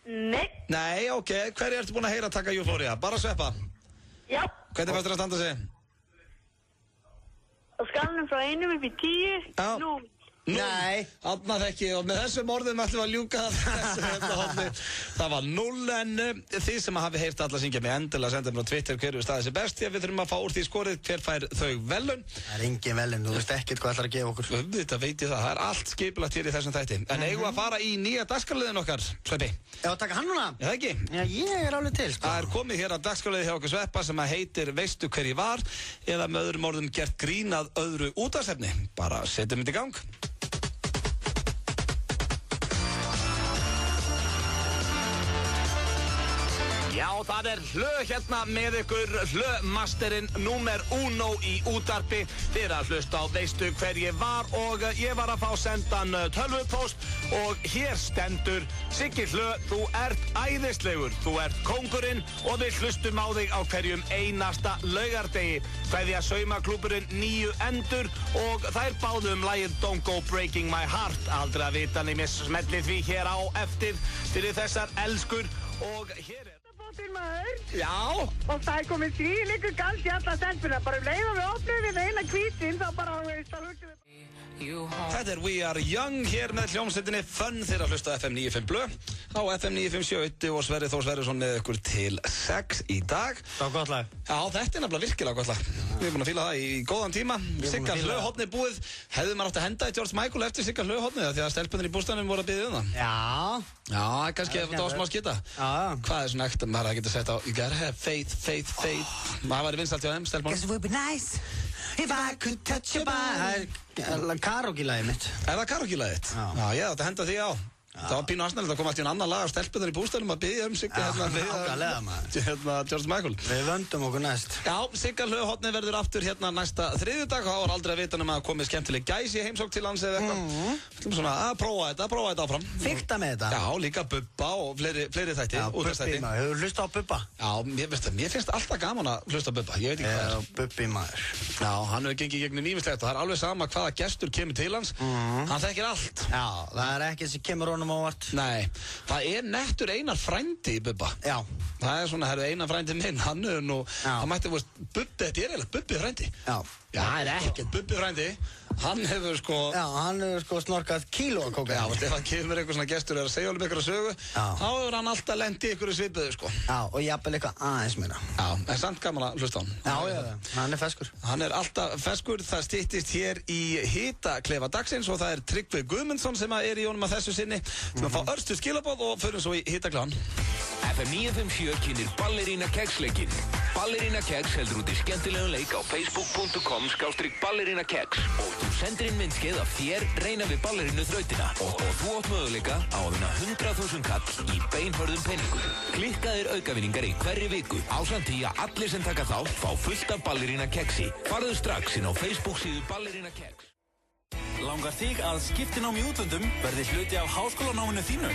Nei. Nei, ok. Hverju ertu búin að heyra að taka Euphoria? Bara Sveppa? Já. Hvernig fannst þér að standa sig? Á skalanum frá 1 upp í 10. Já. Nú. Nei. Annað ekki, og með þessum orðum ætlum við að ljúka þessu. Það var 0, en þið sem hafi heyrt alla syngja mig endilega senda mér á Twitter hverju staðið sér best, því að við þurfum að fá úr því skorið hver fær þau velun. Það er engin velun, þú veist ekkert hvað ætlar að gefa okkur. Þetta veit ég það er allt skipulagt hér í þessum þætti. En eigum að fara í nýja dagskrárliðin okkar, Sveppi? Já, taka hann núna? Já, ekki? Já, ég er alveg til, sko. Það er komið hér að dagskrárliði hjá okkur Sveppa sem að heitir Veistu hver ég var, eða með öðrum orðum gert grín að öðru útvarpsefni. Bara setjum þetta í gang. Já, það er Hlö hérna með ykkur, Hlö-masterinn númer 1 í útvarpi. Þið eru að hlusta á Veistu hver ég var og ég var að fá sendan tölvupóst og hér stendur: Siggi Hlö, þú ert æðislegur, þú ert kóngurinn og við hlustum á þig á hverjum einasta laugardegi. Kveðja saumaklúburinn 9 endur og þær báðu lagið Don't Go Breaking My Heart. Aldrei að vita nema smellið því hér á eftir fyrir þessar elskur og hér er... Maður. Já. Og það er komið þvílíkur galt í alla stelpuna. Bara leiðum við opnum við eina hvítin, þá bara veist að hugsa við. Þetta er We Are Young hér með hljómsveitinni Fun þeirra að hlusta FM 95 blöð á FM 957 og Sverrir Þór Sverrisson með ykkur til 6 í dag. Það var gott lag. Já, þetta er nefnilega virkilega gott lag. Við erum búin að fíla það í góðan tíma. Sigga Hlöhotni búið. Hefði maður átt að henda í George Michael eftir Sigga Hlöhotni því að stelpunir í bústanum voru að biðja um það? Já, kannski það var smá skita. Hvað er svona ekta maður að geta sett á You gotta have faith, faith, faith. Það væri vinsælt hjá þeim, stelpunum. Guess it would be nice if I could touch your body. Það er karaoke-lagið mitt. Er það karaoke-lagið þitt? Já, ég ætti að henda því á. Það var pínu aðsnæðilegt að koma alltaf í en annan lag af stelpunar í bústænum að biðja Sigga George Michael. Við vöndum okkur næst. Já, Sigga Hlöhotni verður aftur hérna næsta þriðjudag og þá var aldrei að vita um að komið skemmtileg gæs í heimsókn til hans eða eitthvað. Við ætlum svona að prófa þetta áfram. Fikta með þetta? Já, líka Bubba og fleiri þætti. Já, Bubbi maður, hefur hlustað á Bubba? Já, mér finnst alltaf gaman að hlusta á Bubba, ég veit ekki hvað er. Bubbi maður. Já, hann hefur gengið gegnum ýmislegt og það er alveg sama hvaða gestur kemur til hans. Hann þekkir allt. Já, það er ekki sem kemur honum honum ávart. Nei, það nettur Einar frændi í Bubba. Já. Það svona, Einar frændi minn, hann nú, það mætti, Bubbi, þetta eiginlega Bubbi frændi. Já. Já, það ekkert Bubbi frændi. Hann hefur hann hefur snorkað kíló að kóka. Já, ef hann kemur eitthvað svona gestur að segja ykkur að sögu, þá hefur hann alltaf lent í ykkur svipuðu, Já, og jafnvel eitthvað aðeins meira. Já, en samt gaman að hlusta á hann. Já, hann feskur. Hann alltaf feskur, það styttist hér í hitaklefa dagsins og það Tryggvi Guðmundsson sem í honum að þessu sinni, sem að fá örstu skilaboð og förum svo í hitaklefan. FM 957 kynir Ballerína Kex-leikinn. Ballerína Kex heldur út í skemmtilegan leik á facebook.com/ballerínakeks og þú sendir inn myndskeið af þér reyna við ballerínu þrautina og þú átt möguleika á að vinna 100.000 kall í beinhörðum peningum. Klikkaðir aukavinningar í hverri viku ásamt því að allir sem taka þátt fá fullt af Ballerína Kexi. Farðu strax inn á Facebook síðu Ballerína Kex. Langar þig að skiptinám í útlöndum verði hluti af háskólanáminu þínu?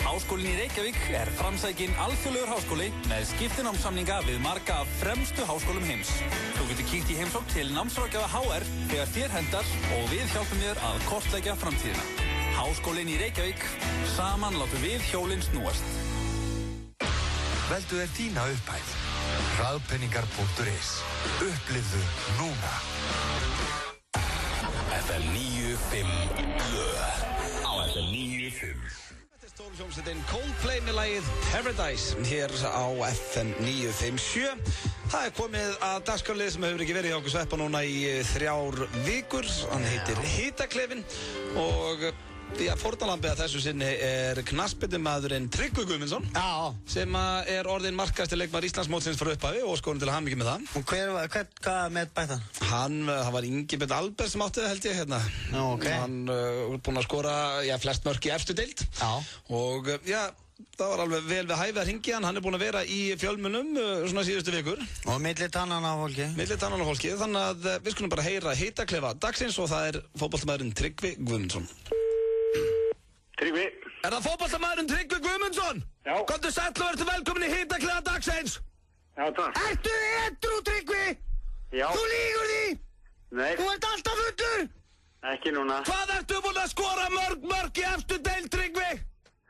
Háskólinn í Reykjavík framsækinn alþjóðlegur háskóli með skiptinámssamninga við marga af fremstu háskólum heims. Þú getur kíkt í heimsókn til námsráðgjafa HR þegar þér hendar og við hjálpum þér að kortleggja framtíðina. Háskólinn í Reykjavík, saman látum við hjólinn snúast. Veldu þína upphæð. Hraðpenningar.is. Upplifðu núna. FM 95 á FM 95. Þetta stórhljómsveitin Coldplay með lagið Paradise hér á FM 957. Það komið að dagskrárlið sem hefur ekki verið hjá okkur sveppa núna í 3 vikur. Hann heitir Hitaklefinn og fórnarlambið að þessu sinni knattspyrnumaðurinn Tryggvi Guðmundsson sem orðinn markahæsti leikmaður Íslandsmótsins frá upphafi og skoðum til að hamingju með það. Og hvað með bæta? Það var Ingibjörn Albert sem átti það held ég hérna. Hann búinn að skora flest mörk í efstu deild og það var alveg vel við hæfið að hringja hann búinn að vera í fjölmunum svona síðustu vikur. Og milli tannanna á fólki. Þannig að við skulum bara heyra hitaklefa dagsins og það fótboltamaðurinn Tryggvi Guðmundsson. Tryggvi. Það fótboltamaðurinn Tryggvi Guðmundsson? Já. Komdu sæll og verður velkomin í hitaklefa dagsins. Já, takk. Ertu edrú, Tryggvi? Já. Þú lýgur því? Nei. Þú ert alltaf fullur? Ekki núna. Hvað ertu búinn að skora mörg í efstu deild, Tryggvi?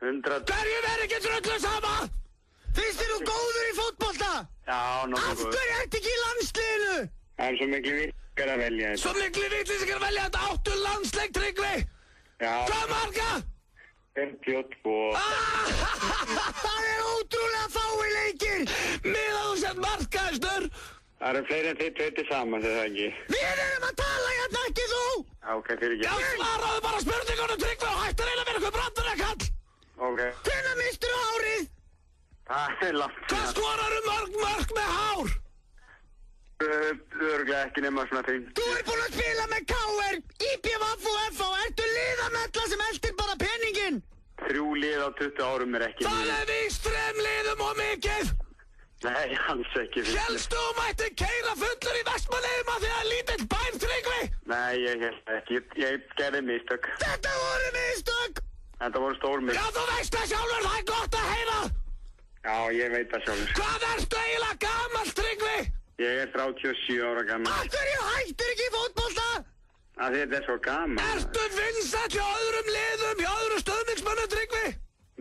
100. Hverjum ekki dröllu sama? Finnst þér þú góður í fótbolta? Já, nokkuð góður. Af hverju ertu ekki í landsliðinu? Það svo miklu vitleysing að velja þetta. Svo miklu vitleysing að velja þetta 8 landsleik, Tryggvi? Já. Hvað marga? 52. Það ótrúlega fái leikir. Miðað þú sett markahæstur. Það fleiri en þið tveitir saman, það ekki. Við erum að tala hérna, ekki þú. Ok, fyrir ekki. Já, svaraðu bara spurningunum, Tryggvi, og hættu að reyna að vera eitthvað brandarakall. Ok. Hvenær mistur þú hárið? Það langt. Hvað skoraðu mörg með hár? Örglega ekki nema svona 5. Þú búinn að spila með KR, IPVF og FH. Ertu liðamella sem eldir bara peningin? 3 lið á 20 árum ekki. Það víst 3 liðum og mikið. Nei, alls ekki. Hélstu og mætti keyra fullur í Vestmannaeyjum að því að lítill bær, Tryggvi? Nei, ég held ekki. Ég gerði mistök. Þetta voru mistök! Þetta voru stór mistök. Já, þú veist það sjálfur, það gott að heyra. Já, ég veit það sjálfur. Hvað ertu eiginlega gamall, Tryggvi? Ég 37 ára gammal. Af hverju hættir ekki í fótbolta? Þetta svo gaman. Ertu vinsæll hjá öðrum liðum, hjá öðrum stöðningsmönnum, Tryggvi?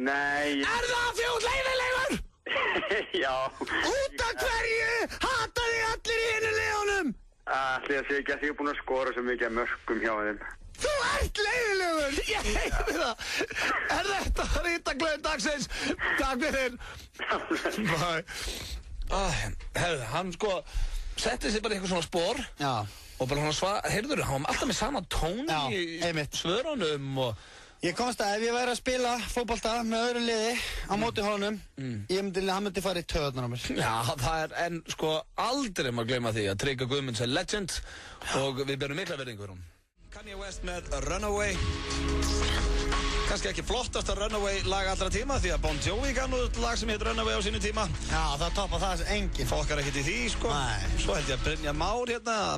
Nei. Það því út leiðilegur? Já. Út af hverju? Hata þig allir í hinu liðunum? Allir að segja ekki að þið búin að skora svo mikið mörkum hjá þeim. Þú ert leiðilegur! Ég heiti það. Þetta var hitaklefa dagsins. Takk fyrir. Bye. Hann setti sig bara í eitthvað svona spór. Já. Og bara svona heyrður, hann var alltaf með sama tón í svörunum og... Ég komst að ef ég væri að spila fótbolta með öðru liði á móti honum, hann myndi fara í töðunar á mér. Já, það en aldrei maður gleyma því að Tryggvi Guðmunds legend og við berum mikla verðingu fyrir hún. Kanye West með Runaway. Kannski ekki flottasta Runaway lag allra tíma því að Bon Jovi gaf nú lag sem heit Runaway á sínu tíma. Já, það toppa það enginn. Fokkar ekkert í því, Nei. Svo held ég að Brynjar Már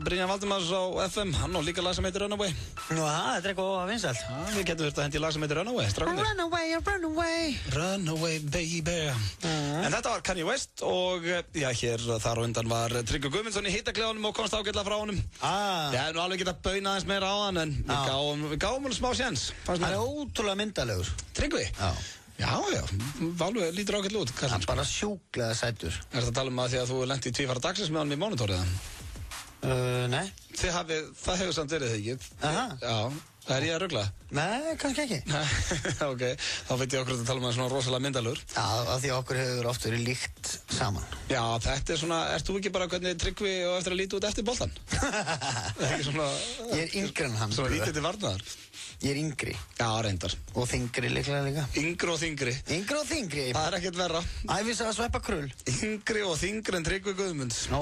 Brynjar Valdimars á FM, hann á líka lag sem heitir Runaway. Nú, þetta er eitthvað vinsælt. Við getum þurft að hendi lag sem heitir Runaway, strákunir. Runaway. Runaway, baby. En þetta var Kanye West og hér þar á undan var Tryggvi Guðmundsson í hitaklefanum og komst ágætlega frá honum. Ég hef nú alveg getað baunað aðeins meira á hann en við gáum smá séns. Það er ótrúlega myndalegur. Tryggvi? Já, alveg lítur ágætlega út. Hann bara sjúklega sætur. Er það að tala að því að þú lenti í tvífara dagsins með hann í monitorið? Nei. Það hefur samt verið þig ekki? Já. Er ég að rugla? Nei, kannski ekki. Ok, þá veit ég okkur að tala um það svona rosalega myndalegur. Já, af því okkur hefur oft verið líkt saman. Já, þetta svona, ert þú ekki bara hvernig Tryggvi og eftir að líta út eftir boltan? Ég yngri en hann. Svona lítið til varnaðar. Ég yngri. Já, reyndar. Og þingri líklega líka. Yngri og þingri. Yngri og þingri. Það ekkert verra. Æfis að sveppa krull. Yngri og þingri en Tryggvi Guðmunds. Já,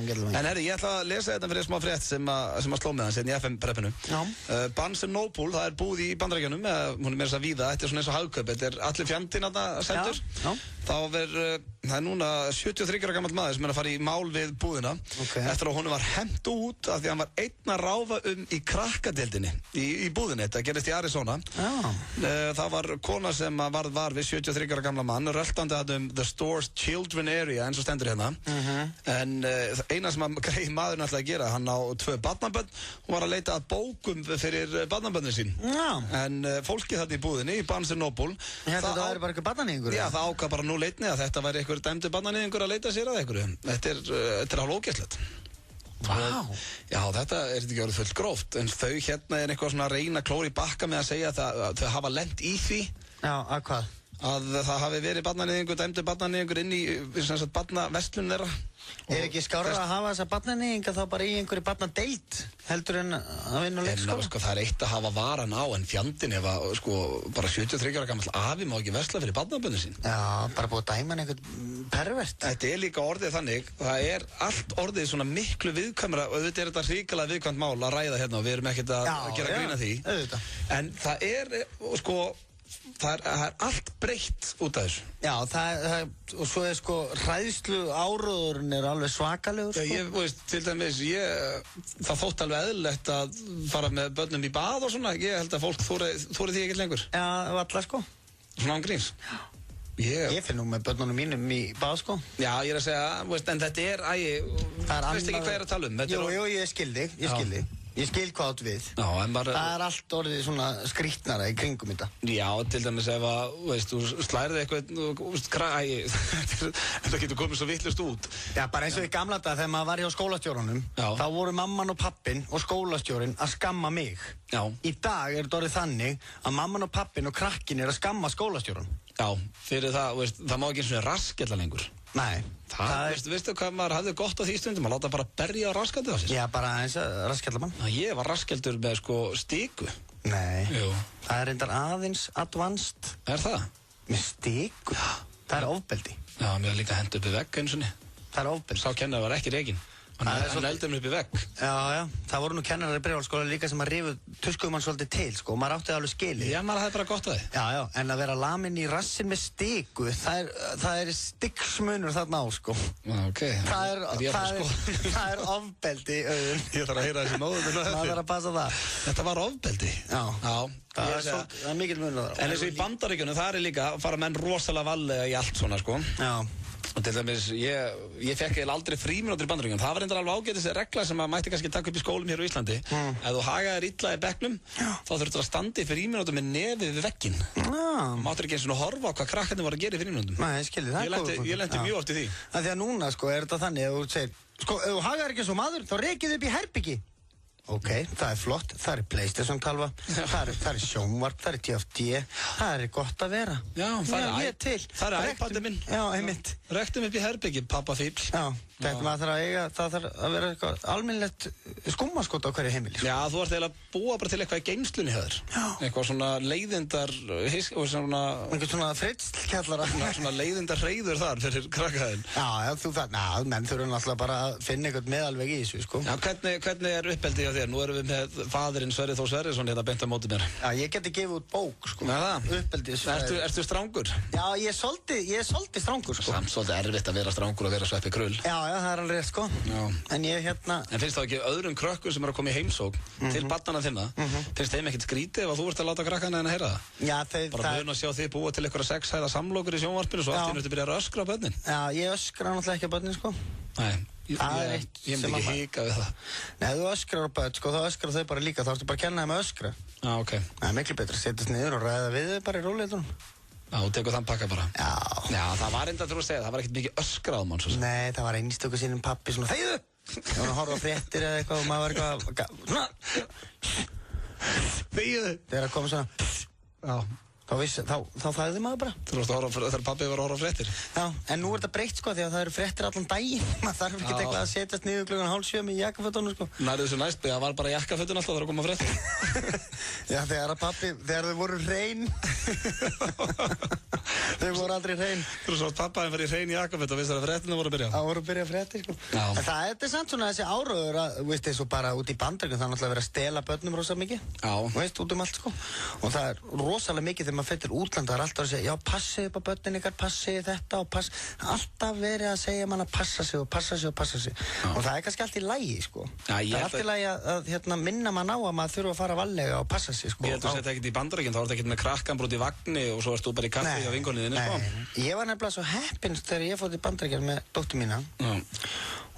getur við. En herri, ég ætla að lesa þetta fyrir smá frétt sem að sló með hans hérna í FM-preppinu. Barnes & Noble, það búð í Bandaríkjunum, hún meira þess að víða, þetta svona eins og Hagkaup, þetta allir fjandinn að það sendur. Það núna 73 ára gamall maður sem að fara í mál við búðina eftir að honum var hent út af því að hann var einn að ráfa í krakkadeildinni í búðinni, þetta gerist í Arizona. Það var kona sem var við 73 ára gamla mann röltandi að the store's children area eins og stendur hérna. En eina sem greið maðurinn ætlaði að gera, hann á 2 barnabörn og var að leita að bókum fyrir barnabörnin sín. En fólkið þarna í búðinni í Barnes & Noble það væri bara eitthvað barnanýðingur? Já, það ákvað bara nú leitni að þetta væri einhver dæmdu barnanýðingur að leita sér að einhverju. Þetta er hálf ógeðslegt. Já, þetta er ekki orðið fullt gróft, en þau hérna er eitthvað svona að reyna klóri í bakka með að segja að þau hafa lent í því. Já, að hvað? Að það hafi verið barnanýðingur, dæmdu barnanýðingur inn í barnaverslun þeirra. Er ekki skárra að hafa þessa barnanýðinga þá bara í einhverju barnadeild heldur en að vinna á leikskóla? Það er eitt að hafa varan á, en fjandinn ef að bara 73 ára gamall afi má ekki versla fyrir barnabörnin sín. Já, bara búið að dæma hann einhvern pervert. Þetta er líka orðið þannig, það er allt orðið svona miklu viðkvæmra og auðvitað er þetta hrikalega viðkvæmt mál að ræða hérna og við erum ekkert að gera grín að því. En það er, það er allt breytt út af þessu. Já, og svo er hræðslu áróðurinn er alveg svakalegur. Já, ég veist, til dæmis, það þótt alveg eðlilegt að fara með börnum í bað og svona. Ég held að fólk þóri því ekkert lengur. Já, allar Svona ángríns. Ég finn nú með börnunum mínum í bað Já, ég er að segja, veist, en þetta er, veist ekki hvað ég er að tala um. Jú, ég skil þig. Ég skil hvað átt við. Já, það er allt orðið svona skrýtnara í kringum þetta. Já, til dæmis ef að, veist, þú slærið eitthvað, þetta getur komið svo vitlaust út. Já, bara eins og í gamla dag þegar maður var hjá skólastjórunum, þá voru mamman og pappin og skólastjórin að skamma mig. Já. Í dag er þetta orðið þannig að mamman og pappin og krakkin er að skamma skólastjórun. Já, fyrir það, veist, það má ekki eins og raskella lengur. Nei. Veistu hvað maður hafði gott á því stundum að láta bara berja á raskandi á sér? Já, bara eins að raskella mann. Ég var raskeldur með stiku. Nei. Jú. Það er reyndar aðeins advanced. Er það? Með stiku? Það er ofbeldi. Já, mér var líka hent upp í vegg eins og niður. Það er ofbeldi. Sá kennar var ekki rekinn. Hann eldi mér upp í vegg. Já, það voru nú kennarar í Breiðholtsskóla líka sem að rifu tuskuðum hann svolítið til, og maður átti það alveg skilið. Já, maður hafði bara gott að því. Já, en að vera lamin í rassin með stiku, það er stikksmunur þarna á, Ok. Það er ofbeldi, auðvun. Ég þarf að heyra þessi móðum. Maður þarf að passa það. Þetta var ofbeldi. Já. Það er mikil munur þar. En eins og í Bandaríkjunum, það er líka að fara menn rosalega varlega í allt svona, Já. Og til dæmis, ég fekk eiginlega aldrei frímínútur í Bandaríkjunum. Það var reyndar alveg ágætis regla sem að mætti kannski taka upp í skólum hér á Íslandi. Ef þú hagaðir illa í bekknum, þá þurftur að standa í frímínútur með nefið við vegginn. Máttur ekki eins og horfa á hvað krakkarnir voru að gera í frímínútum. Nei, ég skilji, það er góð. Ég lenti mjög oft í því. Því að núna, er þetta þannig að þú segir, ef þú hagaðir ekki eins og maður, þá rekið upp í herbyggi. Ok, það er flott, það er PlayStation-talva, það er sjónvarp, það er TFT, það er gott að vera. Já, það er iPad-ið minn. Já, einmitt. Rektum upp í herbyggi, pappa fíbl. Já, það þarf að vera eitthvað almennilegt skúmaskot á hverju heimili. Já, þú ert eiginlega að búa bara til eitthvað í geymslunni höður. Eitthvað svona leiðindar, eitthvað svona fritzlkjallara. Svona leiðindar hreiður þar fyrir krakkaðinn. Já, menn þurfum alltaf bara að finna eitthvað meðalveg í þessu, Já, hvernig er uppeldi hjá þér? Nú erum við með faðirinn Sverrir Þór Sverrisson hérna beint á móti mér. Já, ég geti gefið út bók, Uppeldisfræði. Ertu strangur? Já, ég er svolítið strangur, Samt svolítið erfitt að vera strangur og vera sveppi krull. Já, það er alveg rétt, En ég En finnst þá ekki öðrum krökkur sem eru að koma í heimsókn til barnanna þinna, finnst þeim ekkert skrítið ef þú ert að láta krakkana en að heyra það? Já, bara mun að sjá þið búa til einhverja 6 hæða samlokur í sjónvarpinu og svo allt í einu ertu að byrja að öskra á börnin. Já, ég öskra náttúrulega ekki á börnin, Nei, Það eitt sem að... Ég myndi ekki hika við það. Nei, ef þú öskrar á börn, sko, þá öskrar þau bara líka, þá ertu bara að kenna þeim að öskra. Ok. Það miklu betra að setjast niður og ræða við þau bara í róleitunum. Þú tekur þann pakka bara. Já, það var enda að segja, það var ekkert mikið öskrað mann, svo sem. Nei, það var einstöku sínum pappi svona, þegðu! Ég var að horfa á fréttir eða eitthvað og maður var eitthvað, þegðu! Þegar að koma svona, þá þægði maður bara. Þú veist að horfa, þegar pappi var að horfa á fréttir. Já, en nú þetta breytt sko, því að það eru fréttir allan daginn. Maður þarf ekki eitthvað að setjast niður klukkan 6:30 í jakkafötunum sko. Nærðu þessu næst, það var bara jakkafötun alltaf þegar að koma fréttir. Já, þegar þau voru hrein. Þau voru aldrei hrein. Þú veist að pappaðin var í hrein jakkaföt og vissar að fréttina voru að byrja. Það voru að byrja fréttir sko. En það er samt svona þessi áróður að, veist, eins og bara út í Bandaríkjunum, það er náttúrulega verið að stela börnum rosa mikið. Veist, út allt sko. Og það er rosalega mikið þegar maður fer til útlanda, það er alltaf að segja, já, passið upp á börnin ykkar, passið þetta og alltaf verið að segja mann að passa sig og passa sig og passa sig. Og það er kannski allt í lagi, sko. Það er allt í lagi að minna mann á að maður þurfa að fara varlega og passa sig, sko. Ég held að setja ekkert í Bandaríkjunum, þá er þetta ekkert með krakkanbrot í vagni og svo erst þú bara í kaffi á vinkonniðinni, sko. Ég var nefnilega svo heppinn þegar ég fór til Bandaríkjunum með dóttur mína.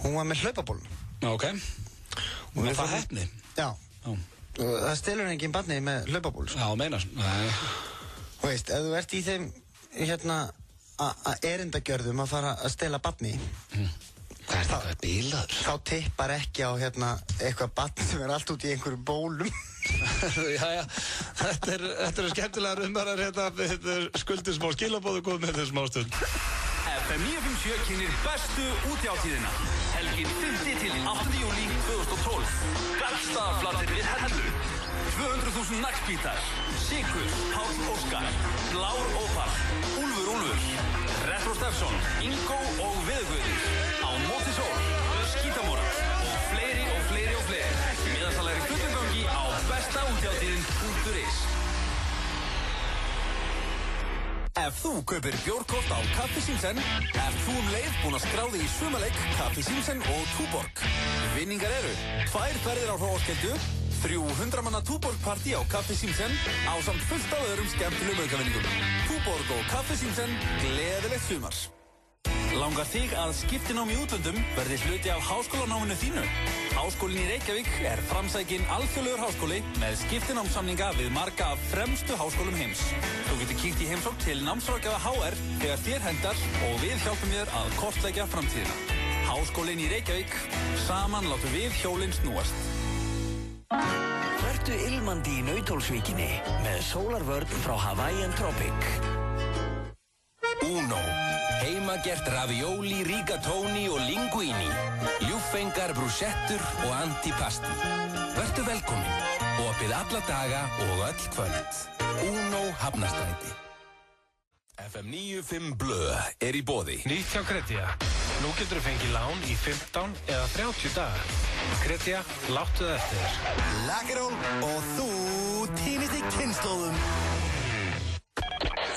Hún var með hlaupabólum. Ok. Og það heppni? Já. Það stelur enginn barni með hlaupaból. Já, meinar. Þú veist, ef þú ert í þeim erindagjörðum að fara að stela barni, hvað er það, bílaður? Þá tippar ekki á eitthvað barn sem er allt út í einhverju bólum. Jæja, þetta eru skemmtilegar umræður, þetta er skuldið smá skilabóðu góð með þessum ástund. FM 957 kynir bestu útjátíðina. Helgin 5. til 8. júlí 2012. Gaddstaðaflatir við Hellu. 200.000 naglbítar. Sigur, Páll Óskar, Blár Ópal, Úlfur, Retro Stefson, Ingo og Veðguðir. Á móti sól, Skítamórat og fleiri. Miðastalegri guttungangi á bestaútjátíðin.is. Ef þú kaupir bjórkort á Kaffi Simsen, ert þú leið búinn að skráði í sumaleik Kaffi Simsen og Túborg. Vinningar eru 2 ferðir á Hróarskeldu, 300 manna Túborg-partí á Kaffi Simsen ásamt fullt af öðrum skemmtilegum aukavinningum. Túborg og Kaffi Simsen, gleðilegt sumar. Langar þig að skiptinám í útlöndum verði hluti af háskólanáminu þínu? Háskólinn í Reykjavík er framsækinn alþjóðlegur háskóli með skiptinámssamninga við marga af fremstu háskólum heims. Þú getur kíkt í heimsókn til námsráðgjafa HR þegar þér hendar og við hjálpum þér að kortleggja framtíðina. Háskólinn í Reykjavík, saman látum við hjólinn snúast. Vertu ilmandi í Nauthólsvíkinni með sólarvörn frá Hawaiian Tropic. Uno, heimagert ravioli, rigatoni og linguini, ljúffengar, brúsettur og antipasti. Vertu velkomin, opið alla daga og öll kvöld. Uno Hafnarstræti. FM 95 Blö er í boði. Nýtt hjá Kretia. Nú getur þú fengið lán í 15 eða 30 daga. Kretia, láttu það eftir þér. Lakkeról og þú týnist í kynnslóðum.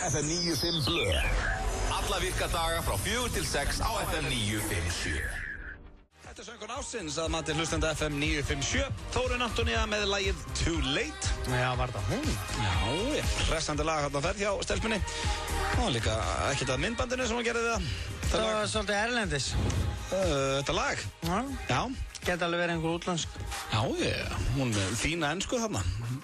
FM 95 Blö. Alla virka daga frá 4 til 6 á FM 957. Þetta er söngun ásins að mati hlustenda FM 957. Þórunn Antonía með lagið Too Late. Já, var það hún? Já, hressandi lag hérna ferð hjá stelpunni. Og líka ekkert að myndbandinu sem hún gerði það. Það var svolítið erlendis. Þetta lag? Já. Geti alveg verið einhver útlensk. Já, hún er fína ensku þarna.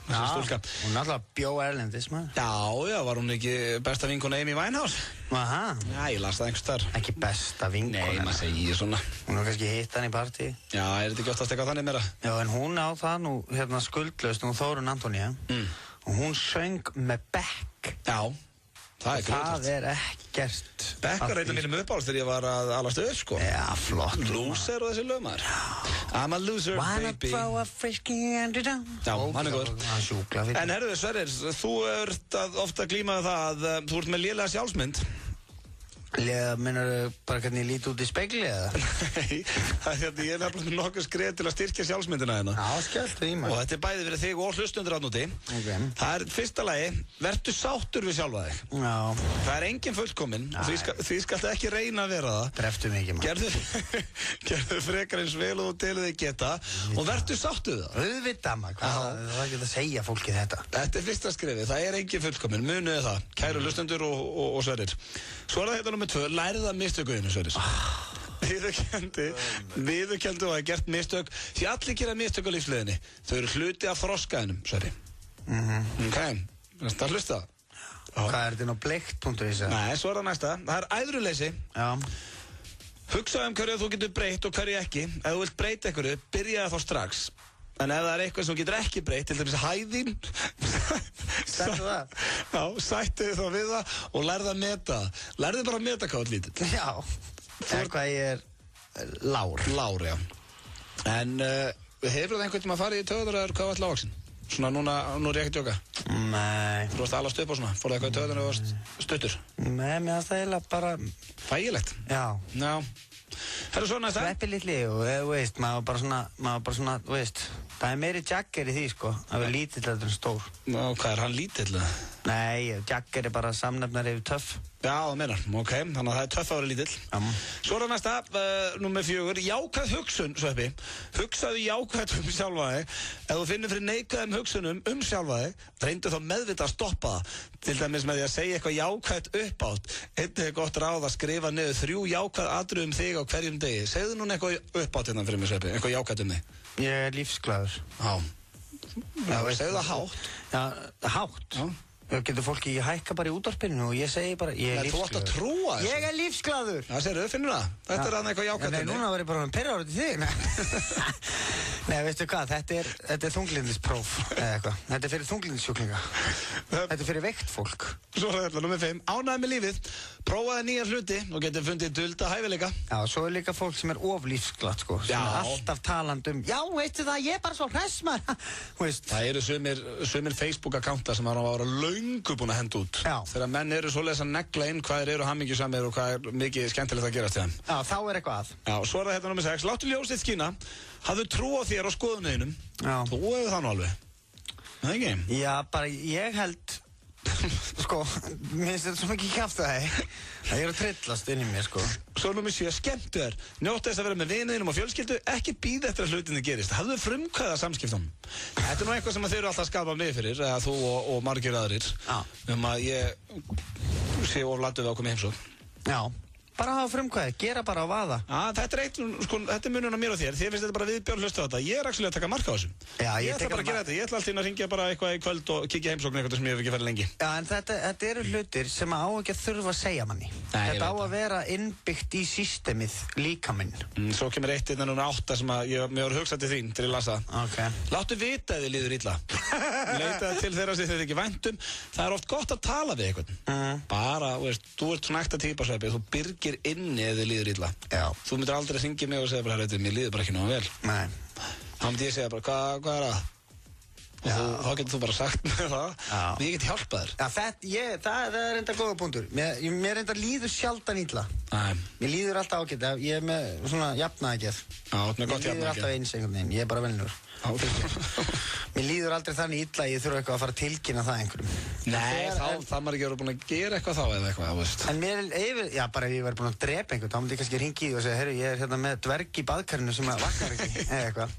Já, hún alltaf bjó erlendis, maður. Já, var hún ekki besta vinkona Amy Winehouse? Aha. Já, ég las það einhvers þar. Ekki besta vinkona. Nei, maður segir svona. Hún var kannski hitt hann í partí. Já, er þetta ekki oftast eitthvað þannig meira? Já, en hún á það nú, skuldlaust, hún Þórunn Antonía. Og hún söng með Beck. Já. Það er ekkert. Beck var eitthvað mínum uppáhalds þegar ég var að alast auð, sko. Já, flott. Loser og þessi lögmaður. I'm a loser, baby. Wanna throw a frisky and it down. Já, hann er góður. Hann sjúkla fyrir. En herruðu, Sverrir, þú ert ofta að glíma við það að þú ert með lélega sjálfsmynd. Meinar bara hvernig ég líti út í spegli eða? Nei, það er ég er nefnilega með nokkuð skref til að styrkja sjálfsmyndina hérna. Já, skelltu í maður. Og þetta er bæði fyrir þig og hlustundur án úti. Okay. Það er fyrsta lagi, vertu sáttur við sjálfa þig. Já. Það er engin fullkominn, því skaltu ekki reyna að vera það. Dreftu mikið maður. Gerðu frekar eins vel og þú til þig geta og vertu sáttur við það. Auðvitað maður, það er ekki að segja fólki þetta. Þetta er fyrsta skrefið, það er engin fullkominn, muniði það, kæru hlustundur og Sverrir. Svo er það hérna nummer 2, lærið af mistökuðinu, Sverrir. Viðurkendu og hafa gert mistök. Því allir gera mistök á lífsleiðinni. Þau eru hluti af þroskaðinum, Sverri. Ok, það hlusta það. Hvað er þetta inn á bleikt.is? Nei, svo er það næsta. Það er æðruleysi. Já. Hugsa hverju þú getur breytt og hverju ekki. Ef þú vilt breyta einhverju, byrja það þá strax. En ef það er eitthvað sem þú getur ekki breytt, til dæmis hæðin, sættu þið þá við það og lærðu að meta það. Lærðu bara að meta hvað þú ert lítill. Já, hvað ég er lár. Lár, já. En hefur það einhvern tíma að fara í töður eða hvað var alltaf ávaxin? Svona nú er ég ekki að djóka. Nei. Þú varst alast upp á svona, fór það eitthvað í töður eða varst stuttur? Nei, mér finnst það eiginlega bara... Þægilegt? Já. Já. Herru svo næsta? Sveppi litli og þú veist, maður bara svona, þú veist, það er meiri Jagger í því, sko, að vera lítill heldur en stór. Ná, hvað er hann lítill? Nei, Jagger er bara samnefnar yfir töff. Já, það meinar, ok, þannig að það er töff að vera lítill. Svo er það næsta, númer 4, jákvæð hugsun, Sveppi. Hugsaðu jákvæð sjálfa þig. Ef þú finnur fyrir neikvæðum hugsunum sjálfa þig, reyndu þá meðvitað að stoppa það. Til dæmis með því að segja eitthvað jákvætt uppátt. Einnig er gott ráð að skrifa niður 3 jákvæð atriði þig á hverjum degi. Segðu núna eitthvað uppátt hérna fyrir mig, Sveppi, eitthvað jákvætt þig. Ég er lífsglaður. Já. Segðu það hátt. Já, hátt? Já. Getur fólki, ég hækka bara í útvarpinu og ég segi bara, ég er lífsglaður. Þú átt að trúa þessu. Ég er lífsglaður. Já, segðu, finnur það. Þetta er eitthvað jákvætt. Nei, núna var ég bara perra árið til þig. Nei, veistu hvað, þetta er þunglindispróf eða eitthvað. Þetta er fyrir þunglindissjúklinga. Þetta er fyrir veikt fólk. Svo er þetta númer 5. Ánægð með lífið. Prófaði nýja hluti og getur fundið dulda hæfileika. Já, svo er líka fólk sem er of lífsglatt, sko. Sem er alltaf talandi já, veistu það, ég er bara svo hress, maður. Það eru sumir Facebook-akkántar sem hafa ára löngu búin að henda út. Já. Þegar menn eru svoleiðis að negla inn hvað eru hamingjusamir og hvað er mikið skemmtilegt að gerast til þeim. Já, þá er eitthvað að. Já, svo er það hérna númer 6. Láttu ljósið skína. Hafðu trú á þér og skoðunniðinum. Já. Þú hefur það nú alveg. Það ekki? Já, bara ég held... Sko, mér finnst þetta svo mikið kjafta það. Það er að trillast inn í mér, sko. Svo númer 7. Skemmtu þér. Njóttu þess að vera með viniðinum og fjölskyldu. Ekki bíða eftir að hlutinni gerist. Hafðu frumkvæða samskiptum. Þetta er nú eitthvað sem þeir eru alltaf að skapa mig fyrir, eða þú og margir aðrir. Já. Að ég sé of landu við að koma í heimsókn. Já. Bara hafa frumkvæði, gera bara á vaða. Þetta er þetta er munun á mér og þér. Þið finnst þetta bara viðbjörn hlusta á þetta. Ég er actually að taka mark á þessu. Já, ég ætla bara að gera þetta. Ég ætla alltaf að ringja bara eitthvað í kvöld og kíkja heimsókn eitthvað sem ég hef ekki farið lengi. Já, en þetta eru hlutir sem á ekki að þurfa að segja manni. Þetta á að vera innbyggt í systemið líka minn. Svo kemur eitt innan núna 8 sem að mér var hugsað til þín til ég lasa. Okay. Láttu vita ef þið líður illa. Leitaðu til þeirra sem þið ekki væntum. Það er oft gott að tala við einhvern. Bara, þú ert svona ekta típa, Sveppi, þú byrgir inni ef þið líður illa. Já. Þú myndir aldrei hringja mig og segja bara, mér líður bara ekki nógu vel. Nei. Þá myndi ég segja bara, hvað er það? Og þá getur þú bara sagt mér það. Já. Men ég get hjálpað þér. Já, það er enda góða punktur. Mér enda líður sjaldan illa. Nei. Mér líður alltaf ágætt. Ég er með svona jafnaðageð. Já, með gott jafnaðageð. Mér líður alltaf eins einhvern veginn. Ég er bara venjulegur. Mér líður aldrei þannig illa að ég þurfa eitthvað að fara að tilkynna það einhverjum. Nei, það maður ekki verið búin að gera eitthvað þá eða eitthvað, veist. En mér bara ef ég verið búin að drepa einhvern, þá myndi ég kannski hringi í því og segja, herru, ég er hérna með dverg í baðkarinu sem vaknar ekki, eða eitthvað.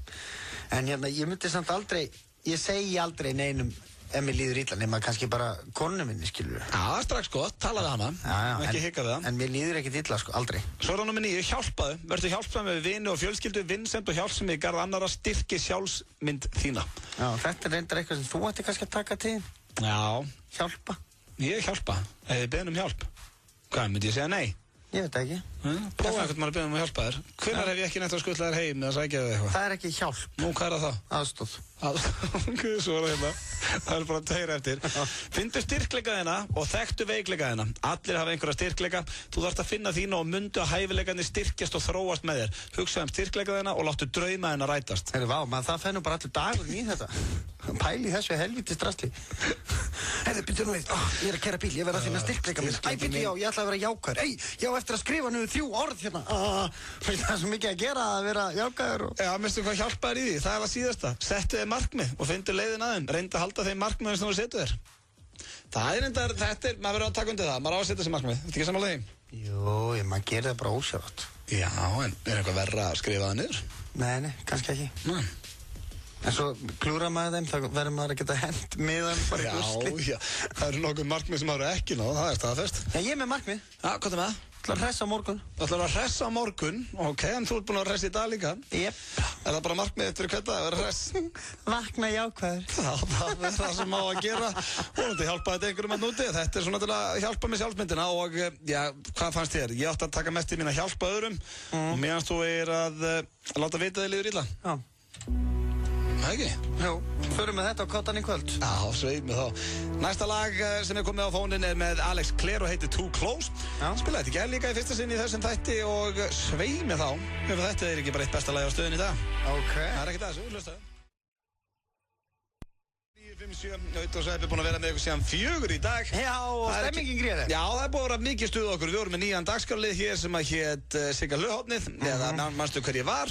En hérna, ég myndi samt aldrei, ég segi aldrei neinum ef mér líður illa, nema kannski bara konu minni, skilur. Já, strax gott, talaði hana, ekki hika við það. En mér líður ekkert illa, sko, aldrei. Svo er það númer 9, hjálpaðu, verður hjálpsam með vini og fjölskyldu, vinsemd og hjálpsam í garð annara, styrki sjálfsmynd þína. Já, þetta er reyndar eitthvað sem þú ætti kannski að taka til. Já. Hjálpa. Ég hjálpa, ef þið beðin hjálp. Hvað, myndi ég segja nei? Ég veit ekki. Prófa einhvern maður að beða að hjálpa þér. Hvenær hef ég ekki neitt að skutla þér heim eða sækja þig eitthvað? Það er ekki hjálp. Nú, hvað er það? Aðstoð. Svo er það hérna. Það er bara að tegja eftir. Findu styrkleika þina og þekktu veikleika þina. Allir hafa einhverja styrkleika. Þú þarfst að finna þína og mundu að hæfileikarnir styrkjast og þróast með þér. Hugsaðu styrkleika þina og láttu drauma þina rætast. Það fennur bara allir dagurinn í þetta. Pæli þessu helvítið drasli. Byrju nú við, ég er að keyra bíl, ég verð að finna styrkleika minn. Byrju, já, ég ætla að vera jákvæður. Ég á eftir að skrifa nú 3 orð hérna. Það er svo mikið að gera að vera jákvæður. Já, veistu hvað hjálpaður í því? Það er það síðasta. Settu þig markmið og fyndu leiðin að þeim. Reyndu að halda þeim markmiðum sem þú setur þér. Það er enda, maður verður að taka undir það. Maður á að setja sér markmið. Þetta ekki sammála því? Jú, maður gerir það bara ósjátt. Já, en er eitthvað verra að skrifa það niður? Nei, kannski ekki. En svo klúra maður þeim, þá verður maður að geta hent miðan bara í gusli. Já, það eru nokkuð markmið sem maður ekki náð, það er staðfest. Já, ég er með markmið. Já, hvað er með það? Það ætlar að hressa á morgun. Það ætlar að hressa á morgun, ok, en þú ert búin að hressa í dag líka. Jep. Er það bara markmiðið fyrir hvern dag að vera hress? Vakna jákvæður. Já, það er það sem á að gera. Vonandi hjálpa þetta einhverjum að núti. Þetta er svona til að hjálpa með sjálfsmyndina og, já, hvað fannst þér? Ég átti að taka mest í mín að hjálpa öðrum og meðan þú að láta vita þig líður illa. Já. Það ekki? Jú, förum með þetta á kottan í kvöld. Já, sveið með þá. Næsta lag sem er komið á fónin er með Alex Clare og heitir Too Close. Spilaði þetta ekki líka í fyrsta sinni í þessum þætti og sveið með þá. Ef þetta er ekki bara eitt besta lag á stöðun í dag. Ok. Það er ekkert þessu, hlustaðu. 957, Auðvitað og Sveppi búin að vera með ykkur síðan 4 í dag. Já, og stemmingin greiði. Já, það er búin að vera mikið stuð okkur. Við vorum með nýjan dagskrárlið hér sem að hét Sigga Hlöðhófnið, eða manstu hver ég var.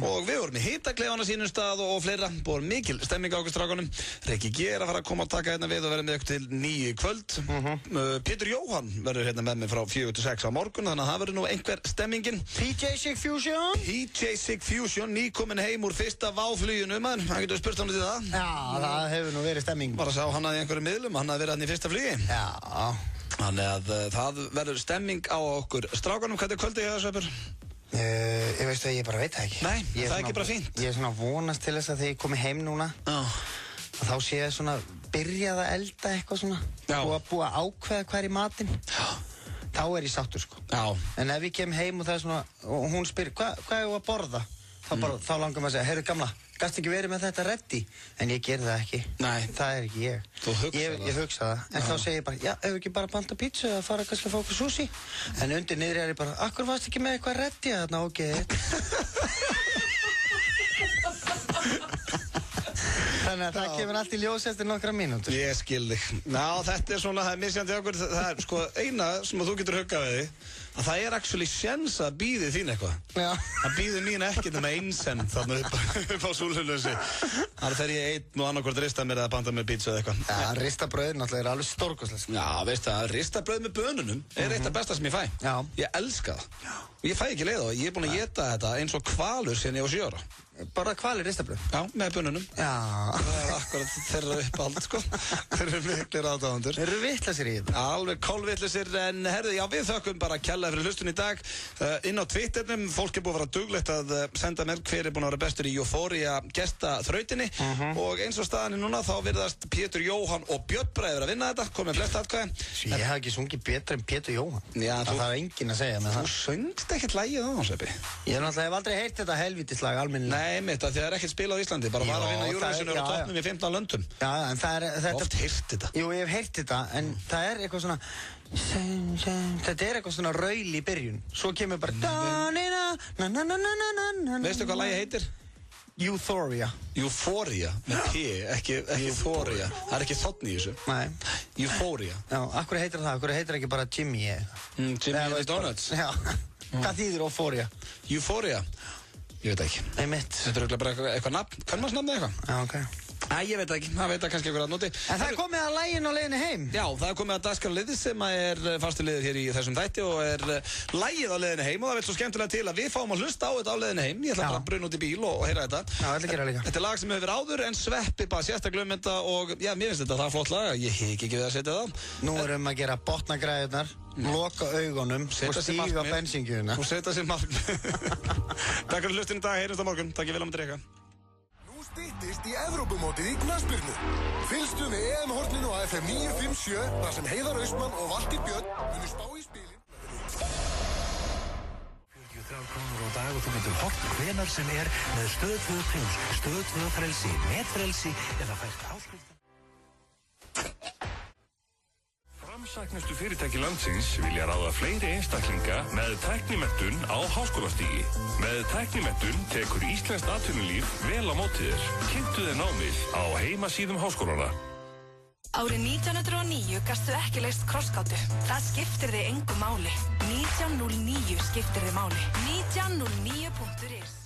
Og við vorum með hitakleifana sínum stað og fleira. Búin mikil stemming á okkur strákunum. Rikki G er að fara að koma og taka hérna við og vera með ykkur til 9 í kvöld. Pétur Jóhann verður hérna með mig frá 4 til 6 á morgun, þannig að það verður nú einhver stemmingin. PJ Sig Fusion. PJ Sig Fusion, nýkominn heim úr fyrsta váfluginu, maður. Hann getur spurt hann til það. Já, það hefur nú verið stemming. Bara að sjá hann að í einhverju miðlum, hann að vera hann í fyrsta flugi. Já. Þannig að það verður stemming á okkur strákanum. Hvað er kvöldið hjá þessu, Sveppur? Ég veist að ég bara veit það ekki. Nei, það er ekki bara fínt. Ég er svona vonast til þess að þegar ég komi heim núna þá sé ég svona byrjað að elda eitthvað svona og búa að ákveða hvað er í matinn. Þá er ég sáttur sko. En ef ég kem heim og það er svona og hún spyr hvað er þú að borða? Þá langar maður að segja, heyrðu gamla, gast ekki verið með þetta ready? En ég ger það ekki. Nei. Það er ekki ég. Þú hugsa það? Ég hugsa það. En þá segir ég bara, já, ef ekki bara panta pizza eða fara kannski að fá okkur sushi. En undir niðri er ég bara, akkur varst ekki með eitthvað ready að þarna, ok. Þannig að það kemur allt í ljós eftir nokkra mínútur. Ég skil þig. Já, þetta er svona, það er misjandi okkur, það er sko eina sem þú getur huggað við þig, að það er actually séns að býði þín eitthvað. Já. Það býði mín ekki nema einsenn þarna upp á Súlhulösi. Þannig þegar ég einn og annarkvort rista mér eða panta með pizza eða eitthvað. Já, ristabrauð náttúrulega er alveg stórkostlegt. Já, veist það, ristabrauð með bönunum er eitt af besta sem ég fæ. Já. Ég elska það. Og ég fæ ekki leið á það. Ég er búinn að éta þetta eins og hvalur síðan ég var 7 ára. Bara hvalir ristabrauð? Já, með bönunum. Já. Það er akkurat þeirra uppáhald, sko. Þeir eru miklir aðdáðandur. Þeir eru vitlausir í þetta. Alveg kólvitlausir, en herðu, já, við þökkum bara kærlega fyrir hlustun í dag. Inn á Twitternum, fólk er búið að vera duglegt að senda mér hver er búinn að vera bestur í Euphoria gestaþrautinni. Og eins og staðan er núna, þá virðast Pétur Jóhann og Björn Bræður að vinna þetta, komið flest atkvæði. Ég hef ekki sungið betur en Pétur Jóhann. Já, það þarf enginn að segja með það. Þú söngst ekkert lagið á hans, Sveppi. Ég hef aldrei heyrt þetta helvítislag almennilega. Nei, mitt, það er ekkert spilað á Íslandi, bara var að vinna Eurovision og toppnum í 15 löndum. Já, en það er þetta. Oft heyrt þetta. Jú, ég hef heyrt þetta, en það er eitthvað svona þetta er eitthvað svona raul í byrjun. Svo kemur bara Veistu hvað lagið heitir? Euphoria. Euphoria, með P, ekki Euphoria. Það er ekki þotn í þessu. Nei. Euphoria. Já, akkur heitir það? Akkur heitir ekki bara Jimmy eða? Jimmy and the Donuts. Já. Hvað þýðir Euphoria? Euphoria? Ég veit ekki. Nei, mitt. Þetta er bara eitthvað nafn. Kann maður snafna eitthvað? Já, ok. Æ, ég veit ekki. Það veit það kannski eitthvað að noti. En það er komið að laginu á leiðinni heim. Já, það er komið að dagskrárliðið sem er fastu liður hér í þessum þætti og er lagið á leiðinni heim og það vil svo skemmtilega til að við fáum að hlusta á þetta á leiðinni heim. Ég ætla bara að bruna út í bíl og heyra þetta. Já, þetta gera líka. Þetta er lag sem hefur verið áður en Sveppi bara sérstaklega um þetta og já, mér finnst þetta það flott lag. Ég hik ekki við að setja það. Nú erum að gera botnagræðurnar, loka augunum og stíga bensíngjöfuna. Og setja sér markmið. Takk fyrir hlustun í dag, heyrjumst á morgun. Takk ég vel að drika. Nú styttist í Evrópumótið í knattspyrnu. Fylgstu með EM-horninu á FM 957 þar sem Heiðar Austmann og Valtýr Björn munu spá í spilin. 43 krónur á dag og þú getur horft hvenar sem er með Stöð 2 Plus, Stöð 2 frelsi, netfrelsi eða fært áskrift. Framsæknustu fyrirtæki landsins vilja ráða fleiri einstaklinga með tæknimenntun á háskólastigi. Með tæknimenntun tekur íslenskt atvinnulíf vel á móti þér. Kynntu þér námið á heimasíðum háskólana. Árið 1909 gastu ekki leyst krossgátu. Það skiptir þig engu máli. 1909 skiptir þig máli. 1909.is